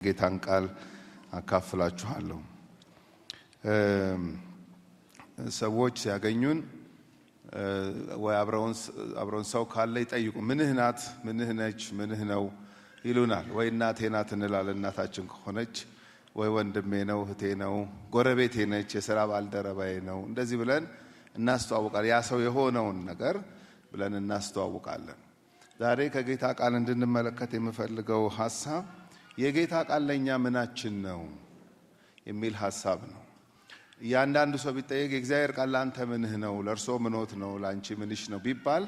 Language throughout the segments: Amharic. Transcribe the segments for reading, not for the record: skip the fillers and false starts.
ጌታን ቃል አካፍላችኋለሁ። ሰዎች ሲያገኙን ወይ አብረውን ሰው ካለ ይጠይቁ፣ ምንህ ናት፣ ምንህ ነች፣ ምንህ ነው ይሉናል። ወይ እናቴ ናት እንላለን፣ እናታችን ከሆነች፣ ወይ ወንድሜ ነው፣ እህቴ ነው፣ ጎረቤቴ ነች፣ የሥራ ባልደረባዬ ነው። እንደዚህ ብለን እናስተዋውቃለን። ያ ሰው የሆነውን ነገር ብለን እናስተዋውቃለን። ዛሬ ከጌታ ቃል እንድንመለከት የምፈልገው ሐሳብ የጌታ ቃል ለኛ ምናችን ነው የሚል ሐሳብ ነው። ያንዳንዱ ሰው ቢጠየቅ የእግዚአብሔር ቃል ላንተ ምንህ ነው፣ ለርሶ ምኖት ነው፣ ላንቺ ምንሽ ነው ቢባል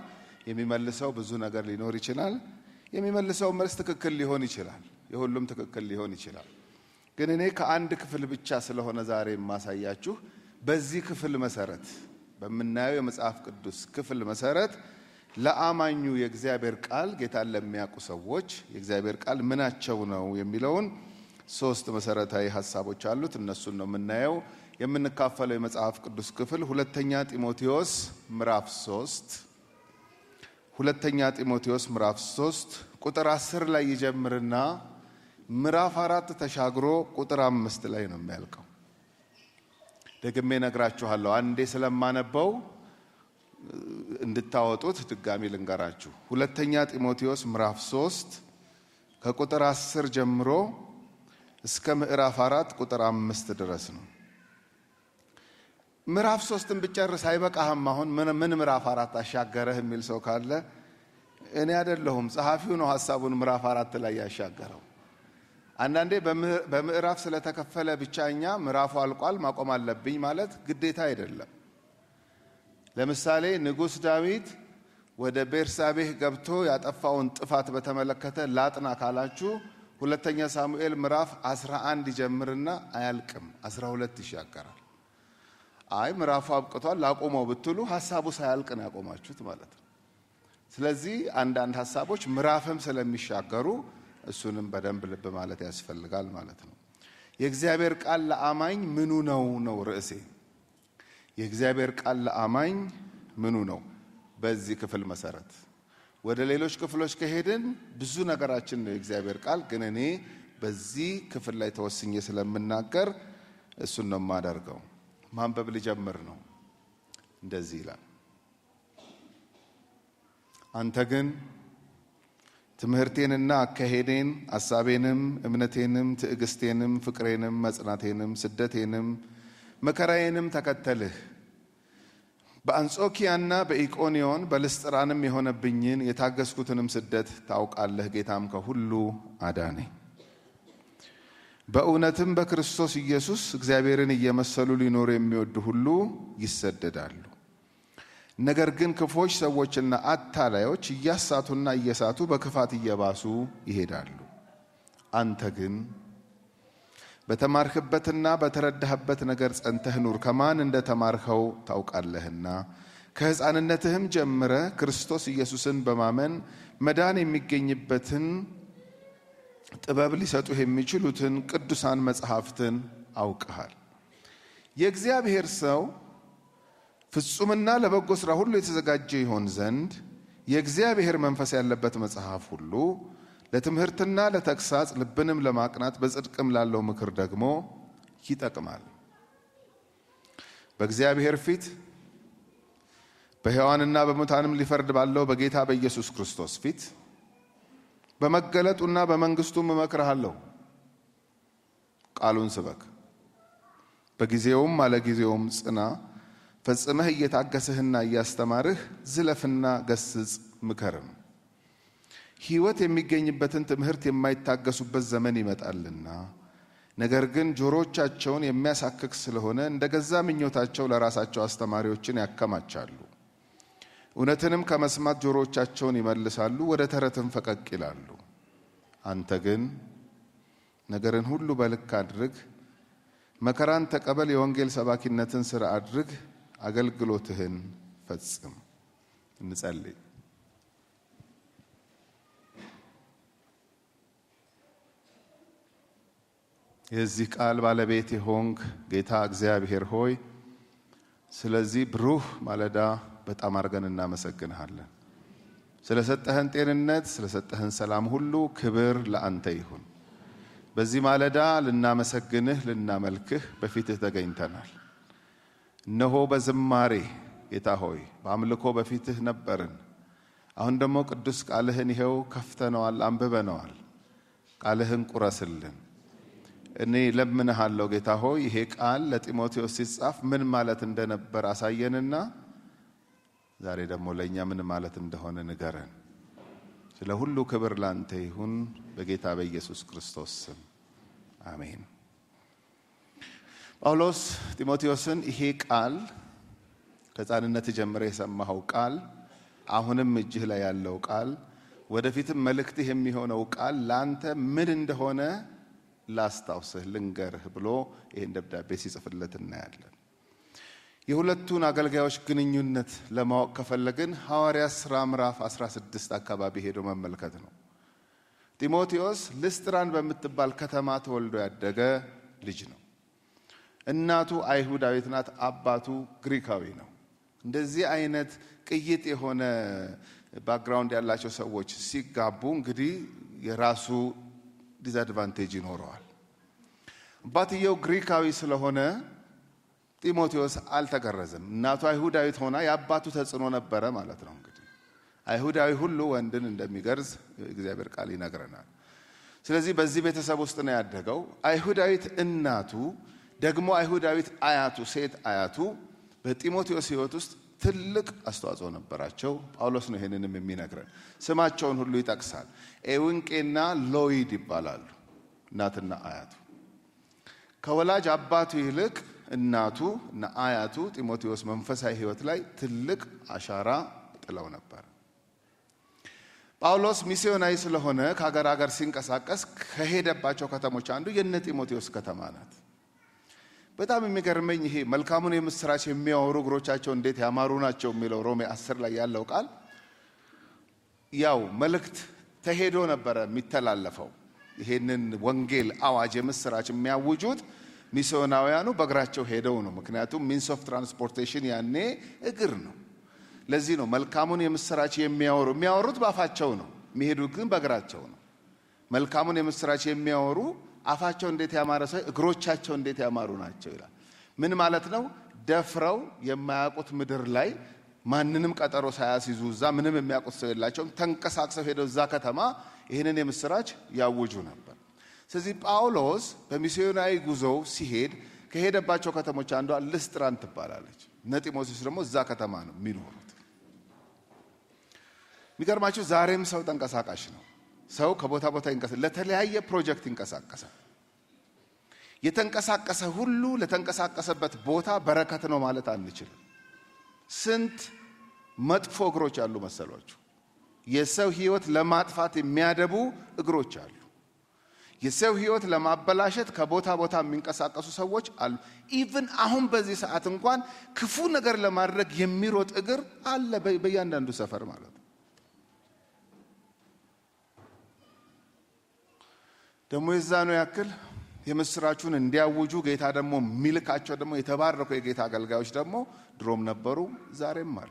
የሚመልሰው ብዙ ነገር ሊኖር ይችላል። የሚመልሰው መልስ ትክክል ሊሆን ይችላል፣ የሁሉም ትክክል ሊሆን ይችላል። ግን እኔ ከአንድ ክፍል ብቻ ስለሆነ ዛሬ የማሳያችሁ በዚህ ክፍል መሰረት በመናየው የመጽሐፍ ቅዱስ ክፍል መሰረት ለአማኙ የእግዚአብሔር ቃል ጌታን ለሚያውቁ ሰዎች የእግዚአብሔር ቃል ምናቸው ነው የሚለውን ሶስት መሰረታዊ ሐሳቦች አሉት። እነሱን ነው የምናየው። የምንካፈለው የመጽሐፍ ቅዱስ ክፍል ሁለተኛ ጢሞቴዎስ ምዕራፍ 3 ቁጥር 10 ላይ ይጀምርና ምዕራፍ 4 ተሻግሮ ቁጥር 5 ላይ ነው የሚያልቀው። ደግሜ ነግራችኋለሁ። አንዴ ስለማነበው እንድታወጡት ድጋሚ ልንገራችሁ። ሁለተኛ ጢሞቴዎስ ምዕራፍ 3 ከቁጥር 10 ጀምሮ እስከ ምዕራፍ 4 ቁጥር 5 ድረስ ነው። ምዕራፍ 3ን ብጨርስ አይበቃህም? አሁን ምን ምዕራፍ 4 አሻገረህ የሚል ሰው ካለ እኔ አይደለሁም፣ ጸሐፊው ነው ሐሳቡን ምዕራፍ 4 ላይ ያሻገረው። አንዳንዴ በምዕራፍ ስለተከፈለ ብቻኛ ምዕራፉ አልቋል ማቆም አለብኝ ማለት ግዴታ አይደለም። ለምሳሌ ንጉሥ ዳዊት ወደ ቤርሳቤህ ገብቶ ያጠፋውን ጥፋት በተመለከተ ላጥና ካላችሁ ሁለተኛ ሳሙኤል ምዕራፍ 11 ይጀምርና አያልቅም፣ 12 ይሻገራል። አይ ምዕራፉ አብቅቷል ላቆመው ብትሉ ሐሳቡ ሳያልቅ ነው ያቆማችሁት ማለት ነው። ስለዚህ አንዳንድ ሐሳቦች ምዕራፍም ስለሚሻገሩ እሱንም በደንብ ልብ ማለት ያስፈልጋል ማለት ነው። የእግዚአብሔር ቃል ለአማኝ ምኑ ነው ርዕሴ። የእግዚአብሔር ቃል ለአማኝ ምኑ ነው? በዚህ ክፍል መሰረት ወደ ሌሎች ክፍሎች ከሄድን ብዙ ነገራችን ነው የእግዚአብሔር ቃል። ግን እኔ በዚህ ክፍል ላይ ተወስኜ ስለምናገር እሱን ነው የማደርገው። ማንበብ ልጀምር ነው። እንደዚህ ይላል። አንተ ግን ትምህርቴንና አካሄዴን፣ ሐሳቤንም፣ እምነቴንም፣ ትዕግስቴንም፣ ፍቅሬንም፣ መጽናቴንም፣ ስደቴንም መከራዬንም ተከተልህ። በአንጾኪያና በኢቆንዮን በልስጥራንም የሆነብኝን የታገስኩትንም ስደት ታውቃለህ። ጌታም ከሁሉ አዳነኝ። በእውነትም በክርስቶስ ኢየሱስ እግዚአብሔርን እየመሰሉ ሊኖሩ የሚወዱ ሁሉ ይሰደዳሉ። ነገር ግን ክፎች ሰዎችና አታላዮች እያሳቱና እየሳቱ በክፋት እየባሱ ይሄዳሉ። አንተ ግን በተማርህበትና በተረዳህበት ነገር ጸንተህ ኑር። ከማን እንደተማርኸው ታውቃለህና ከሕፃንነትህም ጀምረ ክርስቶስ ኢየሱስን በማመን መዳን የሚገኝበትን ጥበብ ሊሰጡህ የሚችሉትን ቅዱሳን መጽሐፍትን አውቀሃል። የእግዚአብሔር ሰው ፍጹምና ለበጎ ሥራ ሁሉ የተዘጋጀ ይሆን ዘንድ የእግዚአብሔር መንፈስ ያለበት መጽሐፍ ሁሉ ለትምህርትና ለተግሳጽ ልብንም ለማቅናት በጽድቅም ላለው ምክር ደግሞ ይጠቅማል። በእግዚአብሔር ፊት በሕያዋንና በሙታንም ሊፈርድ ባለው በጌታ በኢየሱስ ክርስቶስ ፊት በመገለጡና በመንግስቱም እመክርሃለሁ። ቃሉን ስበክ፣ በጊዜውም አለጊዜውም ጽና፣ ፈጽመህ እየታገስህና እያስተማርህ ዝለፍና ገስጽ ምከርም። ሕይወት የሚገኝበትን ትምህርት የማይታገሱበት ዘመን ይመጣልና፣ ነገር ግን ጆሮቻቸውን የሚያሳክክ ስለሆነ እንደ ገዛ ምኞታቸው ለራሳቸው አስተማሪዎችን ያከማቻሉ። እውነትንም ከመስማት ጆሮቻቸውን ይመልሳሉ፣ ወደ ተረትም ፈቀቅ ይላሉ። አንተ ግን ነገርን ሁሉ በልክ አድርግ፣ መከራን ተቀበል፣ የወንጌል ሰባኪነትን ሥራ አድርግ፣ አገልግሎትህን ፈጽም። እንጸልይ። የዚህ ቃል ባለቤት የሆንክ ጌታ እግዚአብሔር ሆይ ስለዚህ ብሩህ ማለዳ በጣም አድርገን እናመሰግንሃለን። ስለሰጠህን ጤንነት፣ ስለሰጠህን ሰላም ሁሉ ክብር ለአንተ ይሁን። በዚህ ማለዳ ልናመሰግንህ ልናመልክህ በፊትህ ተገኝተናል። እነሆ በዝማሬ ጌታ ሆይ በአምልኮ በፊትህ ነበርን። አሁን ደግሞ ቅዱስ ቃልህን ይሄው ከፍተነዋል፣ አንብበነዋል። ቃልህን ቁረስልን። እኔ ለምንሃለሁ ጌታ ሆይ ይሄ ቃል ለጢሞቴዎስ ሲጻፍ ምን ማለት እንደነበር አሳየንና ዛሬ ደግሞ ለኛ ምን ማለት እንደሆነ ንገረን። ስለ ሁሉ ክብር ላንተ ይሁን በጌታ በኢየሱስ ክርስቶስ ስም አሜን። ጳውሎስ ጢሞቴዎስን ይሄ ቃል ከሕፃንነት ጀምሮ የሰማኸው ቃል፣ አሁንም እጅህ ላይ ያለው ቃል፣ ወደፊትም መልእክትህ የሚሆነው ቃል ላንተ ምን እንደሆነ ላስታውስህ ልንገርህ ብሎ ይሄን ደብዳቤ ሲጽፍለት እናያለን። የሁለቱን አገልጋዮች ግንኙነት ለማወቅ ከፈለግን ሐዋርያት ሥራ ምዕራፍ 16 አካባቢ ሄዶ መመልከት ነው። ጢሞቴዎስ ልስጥራን በምትባል ከተማ ተወልዶ ያደገ ልጅ ነው። እናቱ አይሁዳዊት ናት፣ አባቱ ግሪካዊ ነው። እንደዚህ አይነት ቅይጥ የሆነ ባክግራውንድ ያላቸው ሰዎች ሲጋቡ እንግዲህ የራሱ ዲስአድቫንቴጅ ይኖረዋል። አባትየው ግሪካዊ ስለሆነ ጢሞቴዎስ አልተገረዘም። እናቱ አይሁዳዊት ሆና የአባቱ ተጽዕኖ ነበረ ማለት ነው። እንግዲህ አይሁዳዊ ሁሉ ወንድን እንደሚገርዝ እግዚአብሔር ቃል ይነግረናል። ስለዚህ በዚህ ቤተሰብ ውስጥ ነው ያደገው። አይሁዳዊት እናቱ ደግሞ አይሁዳዊት አያቱ ሴት አያቱ በጢሞቴዎስ ሕይወት ውስጥ ትልቅ አስተዋጽኦ ነበራቸው። ጳውሎስ ነው ይሄንንም የሚነግረን። ስማቸውን ሁሉ ይጠቅሳል። ኤውንቄና ሎይድ ይባላሉ እናትና አያቱ። ከወላጅ አባቱ ይልቅ እናቱ እና አያቱ ጢሞቴዎስ መንፈሳዊ ሕይወት ላይ ትልቅ አሻራ ጥለው ነበር። ጳውሎስ ሚስዮናዊ ስለሆነ ከሀገር ሀገር ሲንቀሳቀስ ከሄደባቸው ከተሞች አንዱ የነ ጢሞቴዎስ ከተማ ናት። በጣም የሚገርመኝ ይሄ መልካሙን የምስራች የሚያወሩ እግሮቻቸው እንዴት ያማሩ ናቸው የሚለው ሮሜ 10 ላይ ያለው ቃል ያው መልእክት ተሄዶ ነበረ የሚተላለፈው። ይሄንን ወንጌል አዋጅ የምስራች የሚያውጁት ሚስዮናውያኑ በእግራቸው ሄደው ነው። ምክንያቱም ሚንስ ኦፍ ትራንስፖርቴሽን ያኔ እግር ነው። ለዚህ ነው መልካሙን የምስራች የሚያወሩት ባፋቸው ነው፣ የሚሄዱት ግን በእግራቸው ነው። መልካሙን የምስራች የሚያወሩ አፋቸው እንዴት ያማረ ሰው እግሮቻቸው እንዴት ያማሩ ናቸው ይላል። ምን ማለት ነው? ደፍረው የማያውቁት ምድር ላይ ማንንም ቀጠሮ ሳያስይዙ እዛ ምንም የሚያውቁት ሰው የላቸውም። ተንቀሳቅሰው ሄደው እዛ ከተማ ይህንን የምስራች ያውጁ ነበር። ስለዚህ ጳውሎስ በሚስዮናዊ ጉዞው ሲሄድ ከሄደባቸው ከተሞች አንዷ ልስጥራን ትባላለች። እነ ጢሞቴዎስ ደግሞ እዛ ከተማ ነው የሚኖሩት። የሚገርማችሁ ዛሬም ሰው ተንቀሳቃሽ ነው። ሰው ከቦታ ቦታ ለተለያየ ፕሮጀክት ይንቀሳቀሳል። የተንቀሳቀሰ ሁሉ ለተንቀሳቀሰበት ቦታ በረከት ነው ማለት አንችልም። ስንት መጥፎ እግሮች አሉ መሰሏችሁ? የሰው ሕይወት ለማጥፋት የሚያደቡ እግሮች አሉ። የሰው ሕይወት ለማበላሸት ከቦታ ቦታ የሚንቀሳቀሱ ሰዎች አሉ። ኢቭን አሁን በዚህ ሰዓት እንኳን ክፉ ነገር ለማድረግ የሚሮጥ እግር አለ በእያንዳንዱ ሰፈር ማለት ነው። ደግሞ የዛኑ ያክል የምስራቹን እንዲያውጁ ጌታ ደግሞ የሚልካቸው ደግሞ የተባረኩ የጌታ አገልጋዮች ደግሞ ድሮም ነበሩ፣ ዛሬም አሉ።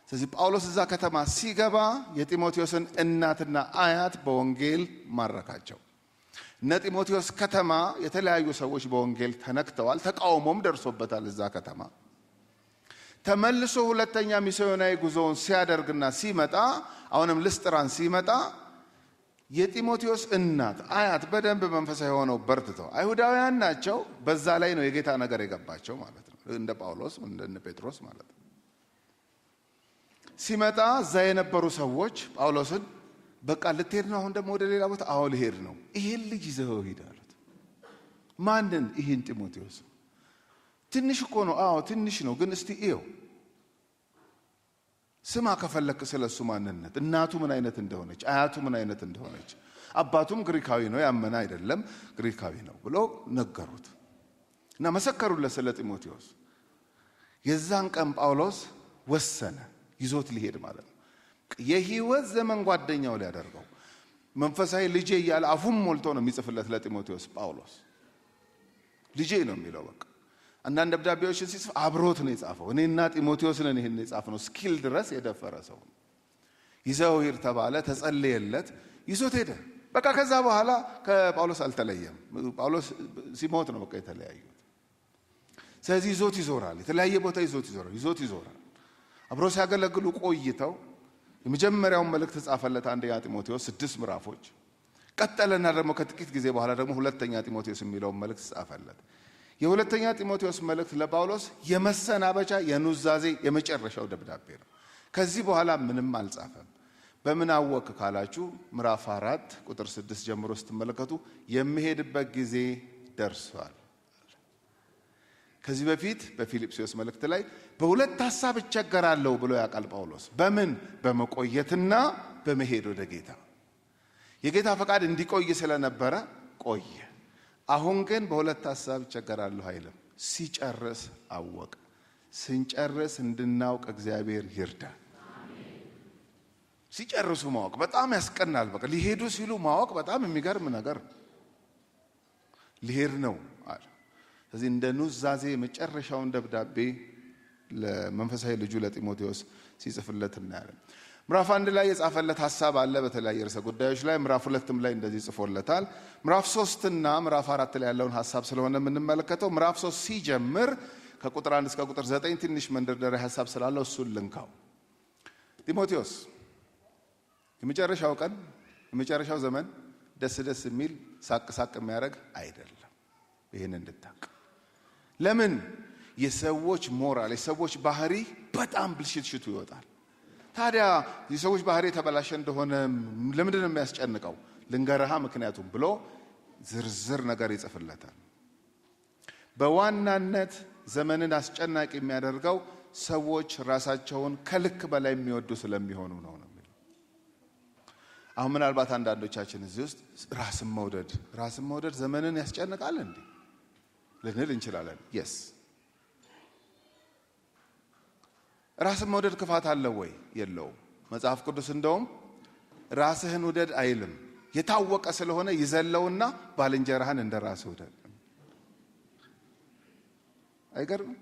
ስለዚህ ጳውሎስ እዛ ከተማ ሲገባ የጢሞቴዎስን እናትና አያት በወንጌል ማረካቸው። እነ ጢሞቴዎስ ከተማ የተለያዩ ሰዎች በወንጌል ተነክተዋል፣ ተቃውሞም ደርሶበታል። እዛ ከተማ ተመልሶ ሁለተኛ ሚስዮናዊ ጉዞውን ሲያደርግና ሲመጣ አሁንም ልስጥራን ሲመጣ የጢሞቴዎስ እናት አያት በደንብ መንፈሳዊ ሆነው በርትተው አይሁዳውያን ናቸው። በዛ ላይ ነው የጌታ ነገር የገባቸው ማለት ነው። እንደ ጳውሎስ እንደ ጴጥሮስ ማለት ነው። ሲመጣ እዛ የነበሩ ሰዎች ጳውሎስን በቃ ልትሄድ ነው አሁን ደግሞ ወደ ሌላ ቦታ? አዎ ልሄድ ነው። ይሄን ልጅ ይዘው ሂድ አሉት። ማንን? ይሄን ጢሞቴዎስ። ትንሽ እኮ ነው። አዎ ትንሽ ነው፣ ግን እስቲ እየው ስማ ከፈለክ ስለሱ ማንነት፣ እናቱ ምን አይነት እንደሆነች፣ አያቱ ምን አይነት እንደሆነች፣ አባቱም ግሪካዊ ነው ያመነ አይደለም ግሪካዊ ነው ብሎ ነገሩት እና መሰከሩለት ስለ ጢሞቴዎስ። የዛን ቀን ጳውሎስ ወሰነ ይዞት ሊሄድ ማለት ነው። የህይወት ዘመን ጓደኛው ሊያደርገው መንፈሳዊ ልጄ እያለ አፉም ሞልቶ ነው የሚጽፍለት ለጢሞቴዎስ። ጳውሎስ ልጄ ነው የሚለው። በቃ አንዳንድ ደብዳቤዎችን ሲጽፍ አብሮት ነው የጻፈው። እኔና ጢሞቴዎስ ነን ይሄን የጻፍነው እስኪል ድረስ የደፈረ ሰው ነው። ይዘው ሂድ ተባለ፣ ተጸለየለት፣ ይዞት ሄደ። በቃ ከዛ በኋላ ከጳውሎስ አልተለየም። ጳውሎስ ሲሞት ነው በቃ የተለያዩት። ስለዚህ ይዞት ይዞራል፣ የተለያየ ቦታ ይዞት ይዞራል። አብሮ ሲያገለግሉ ቆይተው የመጀመሪያውን መልእክት ጻፈለት አንደኛ ጢሞቴዎስ 6 ምዕራፎች። ቀጠለና ደግሞ ከጥቂት ጊዜ በኋላ ደግሞ ሁለተኛ ጢሞቴዎስ የሚለውን መልእክት ጻፈለት። የሁለተኛ ጢሞቴዎስ መልእክት ለጳውሎስ የመሰናበቻ የኑዛዜ የመጨረሻው ደብዳቤ ነው። ከዚህ በኋላ ምንም አልጻፈም። በምን አወቅ ካላችሁ ምዕራፍ 4 ቁጥር 6 ጀምሮ ስትመለከቱ የሚሄድበት ጊዜ ደርሷል። ከዚህ በፊት በፊልጵስዩስ መልእክት ላይ በሁለት ሐሳብ እቸገራለሁ ብሎ ያቃል ጳውሎስ። በምን? በመቆየትና በመሄድ ወደ ጌታ። የጌታ ፈቃድ እንዲቆይ ስለነበረ ቆየ። አሁን ግን በሁለት ሐሳብ እቸገራለሁ አይልም። ሲጨርስ አወቀ። ስንጨርስ እንድናውቅ እግዚአብሔር ይርዳል። ሲጨርሱ ማወቅ በጣም ያስቀናል። በቃ ሊሄዱ ሲሉ ማወቅ በጣም የሚገርም ነገር ሊሄድ ነው አለ። ስለዚህ እንደ ኑዛዜ መጨረሻውን ደብዳቤ ለመንፈሳዊ ልጁ ለጢሞቴዎስ ሲጽፍለት እናያለን። ምዕራፍ 1 ላይ የጻፈለት ሐሳብ አለ በተለያየ ርዕሰ ጉዳዮች ላይ። ምዕራፍ 2ም ላይ እንደዚህ ጽፎለታል። ምዕራፍ 3 እና ምዕራፍ 4 ላይ ያለውን ሐሳብ ስለሆነ የምንመለከተው ምዕራፍ 3 ሲጀምር ከቁጥር 1 እስከ ቁጥር 9 ትንሽ መንደርደሪያ ሐሳብ ስላለው እሱን ልንካው። ጢሞቴዎስ የመጨረሻው ቀን የመጨረሻው ዘመን ደስ ደስ የሚል ሳቅ ሳቅ የሚያደርግ አይደለም። ይሄን እንድታውቅ። ለምን? የሰዎች ሞራል የሰዎች ባህሪ በጣም ብልሽትሽቱ ይወጣል። ታዲያ የሰዎች ባህሪ ተበላሸ እንደሆነ ለምንድን ነው የሚያስጨንቀው? ልንገርሃ ምክንያቱም ብሎ ዝርዝር ነገር ይጽፍለታል። በዋናነት ዘመንን አስጨናቂ የሚያደርገው ሰዎች ራሳቸውን ከልክ በላይ የሚወዱ ስለሚሆኑ ነው። አሁን ምናልባት አንዳንዶቻችን እዚህ ውስጥ ራስን መውደድ ዘመንን ያስጨንቃል እንዴ ልንል እንችላለን። yes ራስን መውደድ ክፋት አለው ወይ? የለውም። መጽሐፍ ቅዱስ እንደውም ራስህን ውደድ አይልም። የታወቀ ስለሆነ ይዘለውና ባልንጀራህን እንደራስህ ውደድ። አይገርም?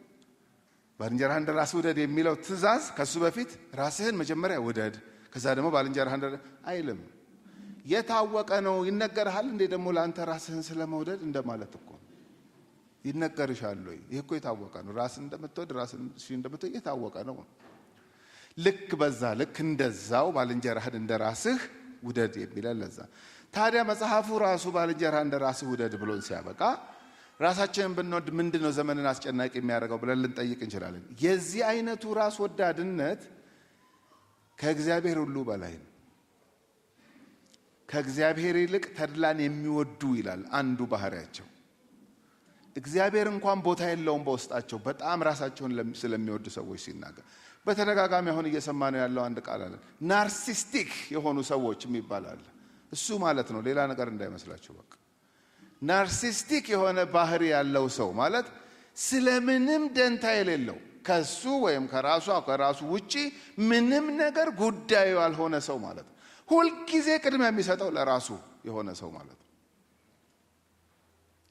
ባልንጀራህን እንደራስህ ውደድ የሚለው ትእዛዝ ከሱ በፊት ራስህን መጀመሪያ ውደድ ከዛ ደግሞ ባልንጀራህን አይልም። የታወቀ ነው። ይነገርሃል እንዴ ደግሞ ለአንተ ራስህን ስለመውደድ እንደማለት እኮ ይነገርሻል ወይ? ይሄ እኮ የታወቀ ነው። ራስን እንደምትወድ ራስን እንደምትወድ የታወቀ ነው። ልክ በዛ ልክ እንደዛው ባልንጀራህን እንደራስህ ውደድ የሚለው ለዛ። ታዲያ መጽሐፉ ራሱ ባልንጀራህን እንደራስህ ውደድ ብሎን ሲያበቃ ራሳችንን ብንወድ ምንድነው ዘመንን አስጨናቂ የሚያደርገው ብለን ልንጠይቅ እንችላለን። የዚህ አይነቱ ራስ ወዳድነት ከእግዚአብሔር ሁሉ በላይ ነው። ከእግዚአብሔር ይልቅ ተድላን የሚወዱ ይላል አንዱ ባህሪያቸው። እግዚአብሔር እንኳን ቦታ የለውም በውስጣቸው በጣም ራሳቸውን ስለሚወዱ ሰዎች ሲናገር በተደጋጋሚ አሁን እየሰማነው ያለው አንድ ቃል አለ። ናርሲስቲክ የሆኑ ሰዎች ይባላል። እሱ ማለት ነው፣ ሌላ ነገር እንዳይመስላችሁ። በቃ ናርሲስቲክ የሆነ ባህሪ ያለው ሰው ማለት ስለምንም ደንታ የሌለው ከሱ ወይም ከራሱ ውጪ ምንም ነገር ጉዳዩ ያልሆነ ሰው ማለት ነው። ሁሉ ጊዜ ቅድሚያ የሚሰጠው ለራሱ የሆነ ሰው ማለት ነው።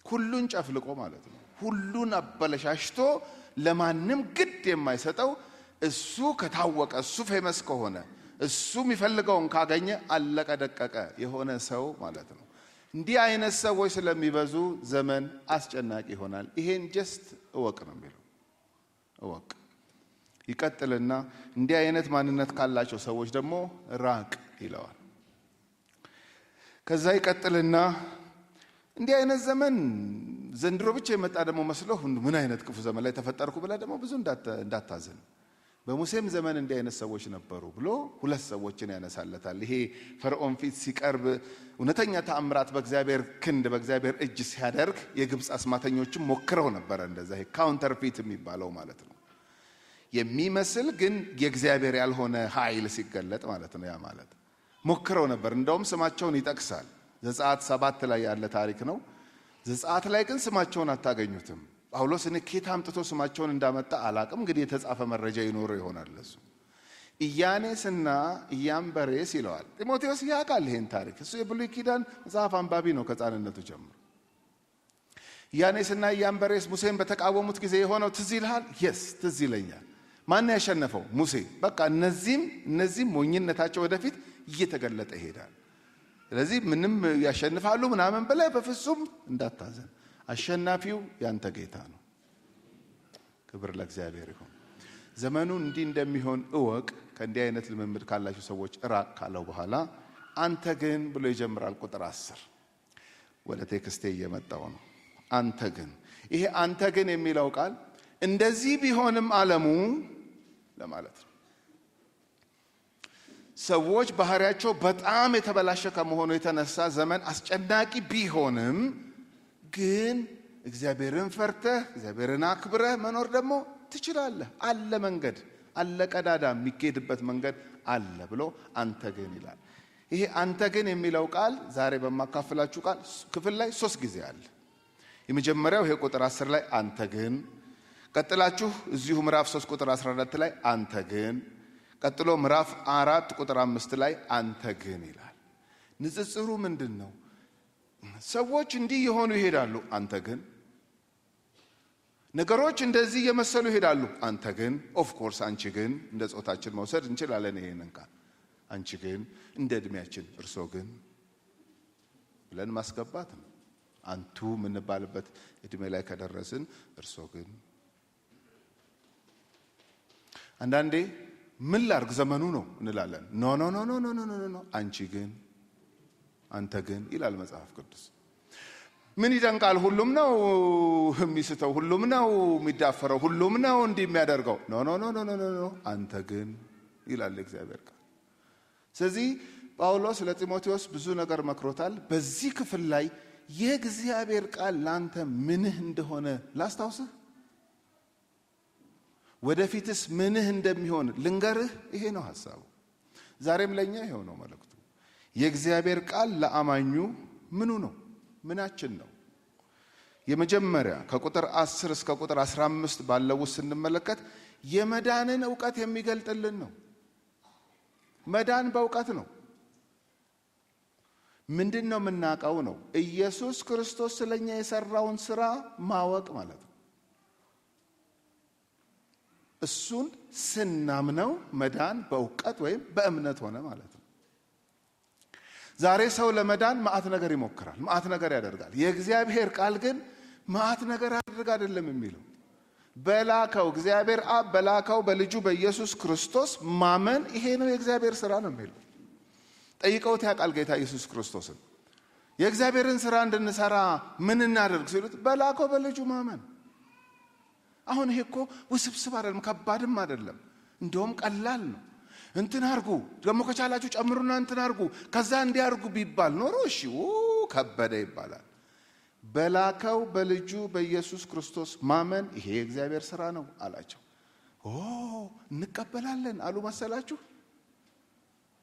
ሁሉን ጨፍልቆ ማለት ነው። ሁሉን አበለሻሽቶ ለማንም ግድ የማይሰጠው እሱ ከታወቀ እሱ ፌመስ ከሆነ እሱ የሚፈልገውን ካገኘ አለቀ ደቀቀ የሆነ ሰው ማለት ነው። እንዲህ አይነት ሰዎች ስለሚበዙ ዘመን አስጨናቂ ይሆናል። ይሄን ጀስት እወቅ ነው የሚለው። እወቅ። ይቀጥልና እንዲህ አይነት ማንነት ካላቸው ሰዎች ደግሞ ራቅ ይለዋል። ከዛ ይቀጥልና እንዲህ አይነት ዘመን ዘንድሮ ብቻ የመጣ ደግሞ መስሎ ምን አይነት ክፉ ዘመን ላይ ተፈጠርኩ ብለ ደግሞ ብዙ እንዳታዘን። በሙሴም ዘመን እንዲህ አይነት ሰዎች ነበሩ ብሎ ሁለት ሰዎችን ያነሳለታል። ይሄ ፈርዖን ፊት ሲቀርብ እውነተኛ ተአምራት በእግዚአብሔር ክንድ በእግዚአብሔር እጅ ሲያደርግ የግብጽ አስማተኞችም ሞክረው ነበር። እንደዛ ይሄ ካውንተርፊት የሚባለው ማለት ነው። የሚመስል ግን የእግዚአብሔር ያልሆነ ኃይል ሲገለጥ ማለት ነው። ያ ማለት ሞክረው ነበር። እንደውም ስማቸውን ይጠቅሳል። ዘጸአት 7 ላይ ያለ ታሪክ ነው። ዘጸአት ላይ ግን ስማቸውን አታገኙትም። ጳውሎስ እኔ ከየት አምጥቶ ስማቸውን እንዳመጣ አላቅም። እንግዲህ የተጻፈ መረጃ ይኖረው ይሆናል ለሱ። ኢያኔስና ኢያምበሬስ ይለዋል። ጢሞቴዎስ ያውቃል ይሄን ታሪክ። እሱ የብሉይ ኪዳን መጽሐፍ አንባቢ ነው ከሕፃንነቱ ጀምሮ። ኢያኔስና ኢያምበሬስ ሙሴን በተቃወሙት ጊዜ የሆነው ትዝ ይልሃል? የስ ትዝ ይለኛል። ማን ያሸነፈው? ሙሴ። በቃ እነዚህም ሞኝነታቸው ወደፊት እየተገለጠ ይሄዳል። ስለዚህ ምንም ያሸንፋሉ ምናምን ብለህ በፍጹም እንዳታዘን። አሸናፊው ያንተ ጌታ ነው። ክብር ለእግዚአብሔር ይሁን። ዘመኑ እንዲህ እንደሚሆን እወቅ። ከእንዲህ አይነት ልምምድ ካላችሁ ሰዎች ራቅ ካለው በኋላ አንተ ግን ብሎ ይጀምራል። ቁጥር 10 ወደ ቴክስቴ እየመጣው ነው። አንተ ግን፣ ይሄ አንተ ግን የሚለው ቃል እንደዚህ ቢሆንም ዓለሙ ለማለት ነው። ሰዎች ባህሪያቸው በጣም የተበላሸ ከመሆኑ የተነሳ ዘመን አስጨናቂ ቢሆንም ግን እግዚአብሔርን ፈርተህ እግዚአብሔርን አክብረህ መኖር ደግሞ ትችላለህ። አለ መንገድ፣ አለ ቀዳዳ የሚኬድበት መንገድ አለ ብሎ አንተ ግን ይላል። ይሄ አንተ ግን የሚለው ቃል ዛሬ በማካፈላችሁ ቃል ክፍል ላይ 3 ጊዜ አለ። የመጀመሪያው ይሄ ቁጥር 10 ላይ አንተ ግን፣ ቀጥላችሁ እዚሁ ምዕራፍ 3 ቁጥር 14 ላይ አንተ ግን፣ ቀጥሎ ምዕራፍ 4 ቁጥር 5 ላይ አንተ ግን ይላል። ንጽጽሩ ምንድነው? ሰዎች እንዲህ የሆኑ ይሄዳሉ፣ አንተ ግን። ነገሮች እንደዚህ የመሰሉ ይሄዳሉ፣ አንተ ግን። ኦፍ ኮርስ አንቺ ግን እንደ ጾታችን መውሰድ እንችላለን ይሄንን ቃል። አንቺ ግን፣ እንደ እድሜያችን እርሶ ግን ብለን ማስገባት ነው። አንቱ የምንባልበት እድሜ ላይ ከደረስን እርሶ ግን። አንዳንዴ ምን ላርግ ዘመኑ ነው እንላለን። ኖ ኖ ኖ ኖ ኖ ኖ ኖ አንቺ ግን፣ አንተ ግን ይላል መጽሐፍ ቅዱስ። ምን ይደንቃል? ሁሉም ነው የሚስተው፣ ሁሉም ነው የሚዳፈረው፣ ሁሉም ነው እንዲህ የሚያደርገው። ኖ ኖ ኖ ኖ ኖ ኖ አንተ ግን ይላል እግዚአብሔር ቃል። ስለዚህ ጳውሎስ ለጢሞቴዎስ ብዙ ነገር መክሮታል። በዚህ ክፍል ላይ የእግዚአብሔር ቃል ላንተ ምንህ እንደሆነ ላስታውስህ፣ ወደፊትስ ምንህ እንደሚሆን ልንገርህ። ይሄ ነው ሐሳቡ። ዛሬም ለኛ ይሄው ነው መልእክቱ። የእግዚአብሔር ቃል ለአማኙ ምኑ ነው? ምናችን ነው? የመጀመሪያ ከቁጥር 10 እስከ ቁጥር 15 ባለው ስንመለከት የመዳንን ዕውቀት የሚገልጥልን ነው። መዳን በእውቀት ነው። ምንድነው የምናውቀው ነው? ኢየሱስ ክርስቶስ ስለኛ የሰራውን ሥራ ማወቅ ማለት ነው። እሱን ስናምነው መዳን በእውቀት ወይም በእምነት ሆነ ማለት ነው። ዛሬ ሰው ለመዳን ማአት ነገር ይሞክራል፣ ማአት ነገር ያደርጋል። የእግዚአብሔር ቃል ግን ማአት ነገር አድርግ አይደለም የሚለው። በላከው እግዚአብሔር አብ በላከው በልጁ በኢየሱስ ክርስቶስ ማመን፣ ይሄ ነው የእግዚአብሔር ሥራ ነው የሚለው። ጠይቀውት ያውቃል ጌታ ኢየሱስ ክርስቶስን የእግዚአብሔርን ሥራ እንድንሰራ ምን እናደርግ ሲሉት በላከው በልጁ ማመን። አሁን ይሄ እኮ ውስብስብ አይደለም፣ ከባድም አይደለም፣ እንደውም ቀላል ነው። እንትን አርጉ ደግሞ ከቻላችሁ ጨምሩና እንትን አርጉ ከዛ እንዲያርጉ ቢባል ኖሮ እሺ ከበደ ይባላል። በላከው በልጁ በኢየሱስ ክርስቶስ ማመን ይሄ የእግዚአብሔር ሥራ ነው አላቸው። እንቀበላለን አሉ መሰላችሁ?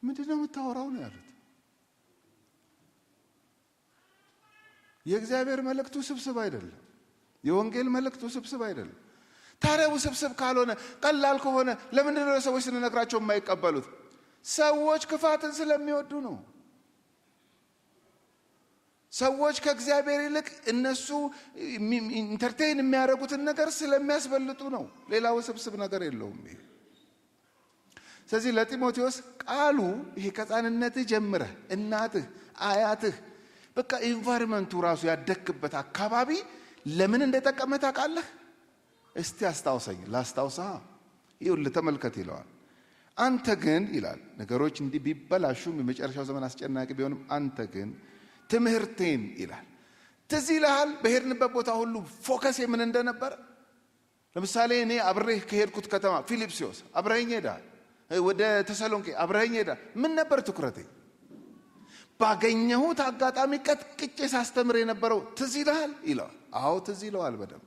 ምንድነው የምታወራው ነው ያሉት። የእግዚአብሔር መልእክቱ ስብስብ አይደለም። የወንጌል መልእክቱ ስብስብ አይደለም። ታዲያ ውስብስብ ካልሆነ ቀላል ከሆነ ለምንድን ነው ሰዎች ስንነግራቸው የማይቀበሉት? ሰዎች ክፋትን ስለሚወዱ ነው። ሰዎች ከእግዚአብሔር ይልቅ እነሱ ኢንተርቴይን የሚያደርጉትን ነገር ስለሚያስበልጡ ነው። ሌላ ውስብስብ ነገር የለውም ይሄ። ስለዚህ ለጢሞቴዎስ ቃሉ ይሄ ከሕፃንነትህ ጀምረህ እናትህ አያትህ በቃ ኢንቫይሮንመንቱ ራሱ ያደክበት አካባቢ ለምን እንደጠቀመህ ታውቃለህ? እስቲ አስታውሰኝ። ላስታውስህ። ይኸውልህ ተመልከት ይለዋል። አንተ ግን ይላል ነገሮች እንዲህ ቢበላሹም የመጨረሻው ዘመን አስጨናቂ ቢሆንም አንተ ግን ትምህርቴን ይላል። ትዝ ይልሃል በሄድንበት ቦታ ሁሉ ፎከስ ምን እንደነበረ? ለምሳሌ እኔ አብሬህ ከሄድኩት ከተማ ፊልጵስዩስ አብረኸኝ ሄዳል፣ ወደ ተሰሎንቄ አብረኸኝ ሄዳል። ምን ነበር ትኩረቴ? ባገኘሁት አጋጣሚ ቀጥቅጬ ሳስተምር የነበረው ትዝ ይልሃል ይለዋል። አዎ ትዝ ይለዋል፣ በደንብ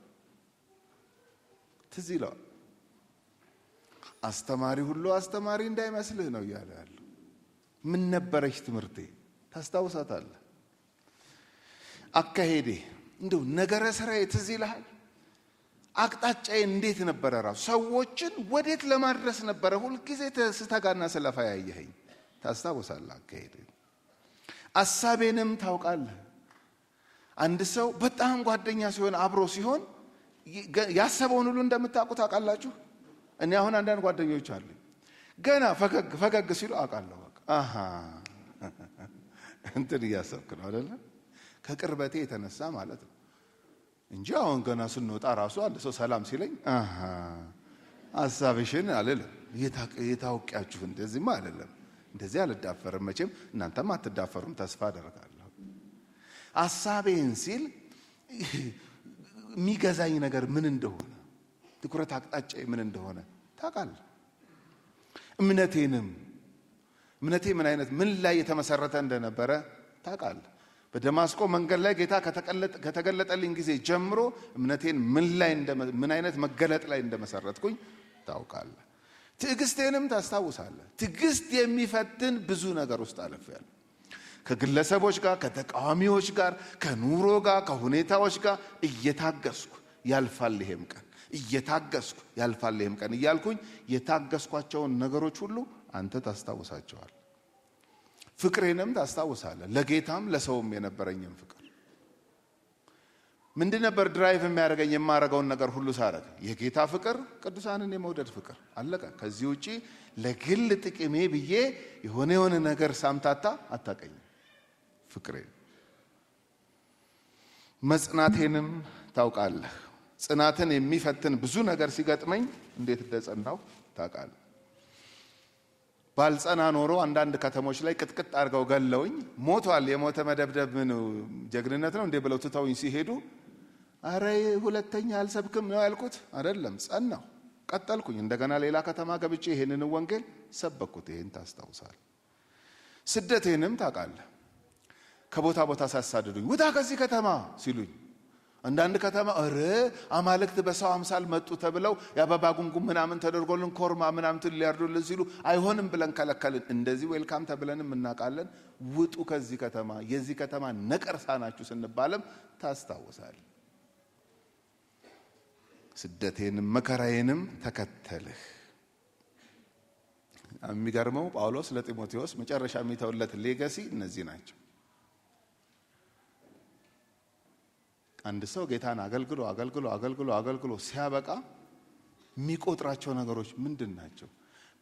ትዝ ይለዋል። አስተማሪ ሁሉ አስተማሪ እንዳይመስልህ ነው እያለ ያለው። ምን ነበረች ትምህርቴ? ታስታውሳታለህ? አካሄዴ እንደው ነገረ ስራዬ ትዝ ይልሃል? አቅጣጫዬ እንዴት ነበረ? ራሱ ሰዎችን ወዴት ለማድረስ ነበረ ሁልጊዜ ስተጋና ስለፋ ያየኸኝ። ታስታውሳለህ አካሄዴ። አሳቤንም ታውቃለህ። አንድ ሰው በጣም ጓደኛ ሲሆን አብሮ ሲሆን ያሰበውን ሁሉ እንደምታውቁ ታውቃላችሁ። እኔ አሁን አንዳንድ ጓደኞች አሉ ገና ፈገግ ሲሉ አውቃለሁ። በቃ እንትን እያሰብክ ነው አይደለ? ከቅርበቴ የተነሳ ማለት ነው እንጂ አሁን ገና ስንወጣ ራሱ አንድ ሰው ሰላም ሲለኝ ሐሳብሽን አልልም። የታውቂያችሁ እንደዚህማ አይደለም፣ እንደዚህ አልዳፈርም። መቼም እናንተም አትዳፈሩም ተስፋ አደርጋለሁ። ሐሳቤን ሲል የሚገዛኝ ነገር ምን እንደሆነ፣ ትኩረት አቅጣጫ ምን እንደሆነ ታውቃለህ። እምነቴ ምን አይነት ምን ላይ የተመሰረተ እንደነበረ ታውቃለህ። በደማስቆ መንገድ ላይ ጌታ ከተገለጠልኝ ጊዜ ጀምሮ እምነቴን ምን አይነት መገለጥ ላይ እንደመሰረትኩኝ ታውቃለህ። ትዕግስቴንም ታስታውሳለህ። ትዕግስት የሚፈትን ብዙ ነገር ውስጥ አልፌያለሁ። ከግለሰቦች ጋር፣ ከተቃዋሚዎች ጋር፣ ከኑሮ ጋር፣ ከሁኔታዎች ጋር እየታገስኩ ያልፋል ይሄም ቀን፣ እየታገስኩ ያልፋል ይሄም ቀን እያልኩኝ የታገስኳቸውን ነገሮች ሁሉ አንተ ታስታውሳቸዋል። ፍቅሬንም ታስታውሳለህ። ለጌታም ለሰውም የነበረኝም ፍቅር ምንድን ነበር? ድራይቭ የሚያደርገኝ የማረገውን ነገር ሁሉ ሳረግ የጌታ ፍቅር፣ ቅዱሳንን የመውደድ ፍቅር አለቀ። ከዚህ ውጪ ለግል ጥቅሜ ብዬ የሆነ ነገር ሳምታታ አታቀኝም። ፍቅሬን መጽናቴንም ታውቃለህ። ጽናትን የሚፈትን ብዙ ነገር ሲገጥመኝ እንዴት እንደጸናው ታውቃለህ። ባልጸና ኖሮ አንዳንድ ከተሞች ላይ ቅጥቅጥ አድርገው ገለውኝ ሞቷል። የሞተ መደብደብ ምን ጀግንነት ነው እንዴ ብለው ትተውኝ ሲሄዱ አረ ሁለተኛ አልሰብክም ነው ያልኩት አይደለም። ጸናው፣ ቀጠልኩኝ። እንደገና ሌላ ከተማ ገብቼ ይሄንን ወንጌል ሰበኩት። ይሄን ታስታውሳለህ። ስደቴንም ታውቃለህ። ከቦታ ቦታ ሳሳድዱኝ ውጣ ከዚህ ከተማ ሲሉኝ አንዳንድ ከተማ አማልክት በሰው አምሳል መጡ ተብለው የአበባ ጉንጉም ምናምን ተደርጎልን ኮርማ ምናምን ሊያርዱልን ሲሉ አይሆንም ብለን ከለከልን። እንደዚህ ዌልካም ተብለንም እናውቃለን። ውጡ ከዚህ ከተማ፣ የዚህ ከተማ ነቀርሳ ናችሁ ስንባለም ታስታውሳለህ። ስደቴንም መከራዬንም ተከተልህ። የሚገርመው ጳውሎስ ለጢሞቴዎስ መጨረሻ የሚተውለት ሌጋሲ እነዚህ ናቸው። አንድ ሰው ጌታን አገልግሎ ሲያበቃ የሚቆጥራቸው ነገሮች ምንድን ናቸው?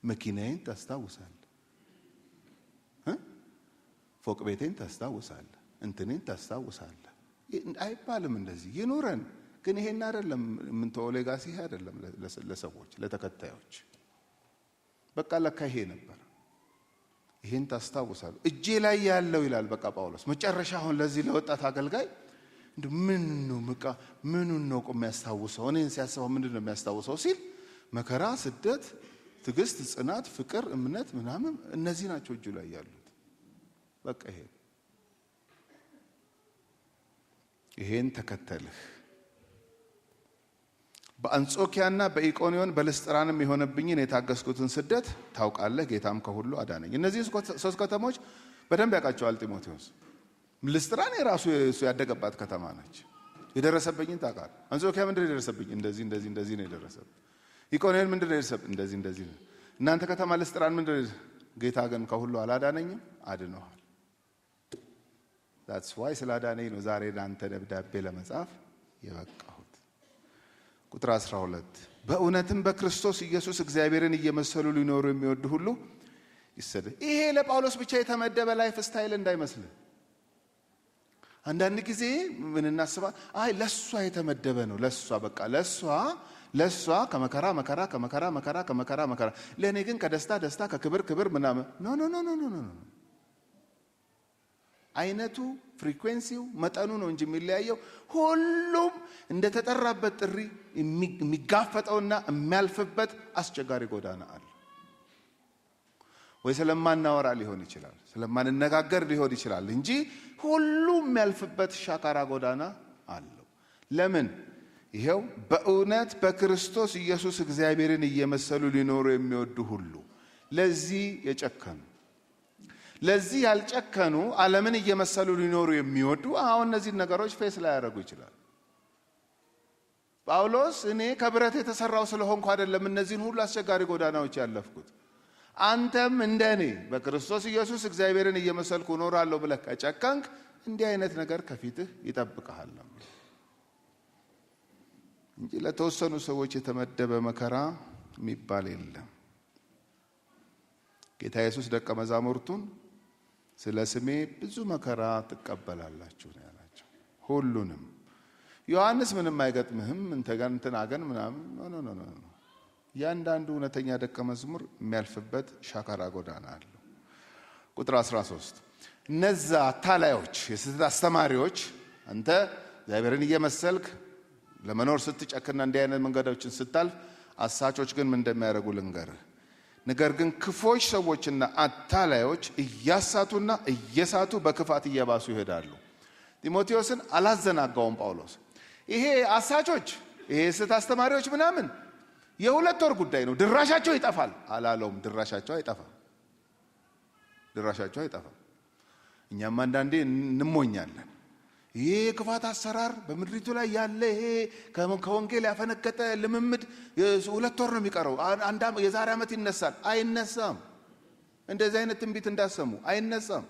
መኪናዬን ታስታውሳለህ፣ ፎቅ ቤቴን ታስታውሳለህ፣ እንትኔን ታስታውሳለህ አይባልም። እንደዚህ ይኑረን። ግን ይሄን አይደለም የምንተወው ሌጋሲ፣ ይሄ አይደለም ለሰዎች ለተከታዮች። በቃ ለካ ይሄ ነበር። ይሄን ታስታውሳለህ እጄ ላይ ያለው ይላል በቃ ጳውሎስ መጨረሻ። አሁን ለዚህ ለወጣት አገልጋይ ምን ነው የሚያስታውሰው? እኔን ሲያስበው ምንድን ነው የሚያስታውሰው ሲል መከራ፣ ስደት፣ ትዕግስት፣ ጽናት፣ ፍቅር፣ እምነት ምናምን እነዚህ ናቸው እጁ ላይ ያሉት። በቃ ይሄን ተከተልህ። በአንጾኪያና በኢቆንዮን በልስጥራንም የሆነብኝን የታገስኩትን ስደት ታውቃለህ። ጌታም ከሁሉ አዳነኝ። እነዚህ ሶስት ከተሞች በደንብ ያውቃቸዋል ጢሞቴዎስ። ልስጥራን የራሱ ያደገባት ከተማ ነች። የደረሰብኝን ታውቃለህ። አንጾኪያ ምንድን ነው የደረሰብኝ? እንደዚህ ነው የደረሰብኝ። ኢቆንዮን ምንድን ነው የደረሰብኝ? እንደዚህ ነው። እናንተ ከተማ ልስጥራን ምንድን ነው? ጌታ ግን ከሁሉ አላዳነኝም? አድነዋል። that's why ስላዳነኝ ነው ዛሬ ለአንተ ደብዳቤ ለመጻፍ የበቃሁት። ቁጥር 12 በእውነትም በክርስቶስ ኢየሱስ እግዚአብሔርን እየመሰሉ ሊኖሩ የሚወዱ ሁሉ ይሰደድ። ይሄ ለጳውሎስ ብቻ የተመደበ ላይፍ ስታይል እንዳይመስልህ። አንዳንድ ጊዜ ምን እናስባ? ለሷ የተመደበ ነው። ለሷ ከመከራ ለኔ ግን ከደስታ ከክብር ምናምን ኖ። አይነቱ፣ ፍሪኩዌንሲው፣ መጠኑ ነው እንጂ የሚለያየው ሁሉም እንደተጠራበት ጥሪ የሚጋፈጠውና የሚያልፍበት አስቸጋሪ ጎዳና አለ። ወይ ስለማናወራ ሊሆን ይችላል፣ ስለማንነጋገር ሊሆን ይችላል እንጂ ሁሉም የሚያልፍበት ሻካራ ጎዳና አለው። ለምን? ይሄው በእውነት በክርስቶስ ኢየሱስ እግዚአብሔርን እየመሰሉ ሊኖሩ የሚወዱ ሁሉ። ለዚህ የጨከኑ፣ ለዚህ ያልጨከኑ ዓለምን እየመሰሉ ሊኖሩ የሚወዱ አሁን እነዚህ ነገሮች ፌስ ላይ ያደርጉ ይችላል። ጳውሎስ እኔ ከብረት የተሰራው ስለሆንኩ አይደለም እነዚህን ሁሉ አስቸጋሪ ጎዳናዎች ያለፍኩት፣ አንተም እንደኔ በክርስቶስ ኢየሱስ እግዚአብሔርን እየመሰልኩ እኖራለሁ ብለህ ከጨከንክ እንዲህ አይነት ነገር ከፊትህ ይጠብቅሃል እንጂ ለተወሰኑ ሰዎች የተመደበ መከራ የሚባል የለም። ጌታ ኢየሱስ ደቀ መዛሙርቱን ስለ ስሜ ብዙ መከራ ትቀበላላችሁ ነው ያላቸው። ሁሉንም ዮሐንስ ምንም አይገጥምህም እንተጋንተና ገን ምናምን ኖ ያንዳንዱ እውነተኛ ደቀ መዝሙር የሚያልፍበት ሻካራ ጎዳና አለው። ቁጥር 13 እነዛ አታላዮች የስህተት አስተማሪዎች አንተ እግዚአብሔርን እየመሰልክ ለመኖር ስትጨክና እንዲህ አይነት መንገዶችን ስታልፍ አሳቾች ግን ምን እንደሚያደርጉ ልንገርህ። ነገር ግን ክፎች ሰዎችና አታላዮች እያሳቱና እየሳቱ በክፋት እየባሱ ይሄዳሉ። ጢሞቴዎስን አላዘናጋውም ጳውሎስ። ይሄ አሳቾች ይሄ የስህተት አስተማሪዎች ምናምን የሁለት ወር ጉዳይ ነው፣ ድራሻቸው ይጠፋል አላለውም። ድራሻቸው አይጠፋም። እኛም አንዳንዴ እንሞኛለን። ይሄ ክፋት አሰራር በምድሪቱ ላይ ያለ ይሄ ከወንጌል ያፈነገጠ ልምምድ ሁለት ወር ነው የሚቀረው፣ የዛሬ ዓመት ይነሳል። አይነሳም። እንደዚህ አይነት ትንቢት እንዳሰሙ አይነሳም።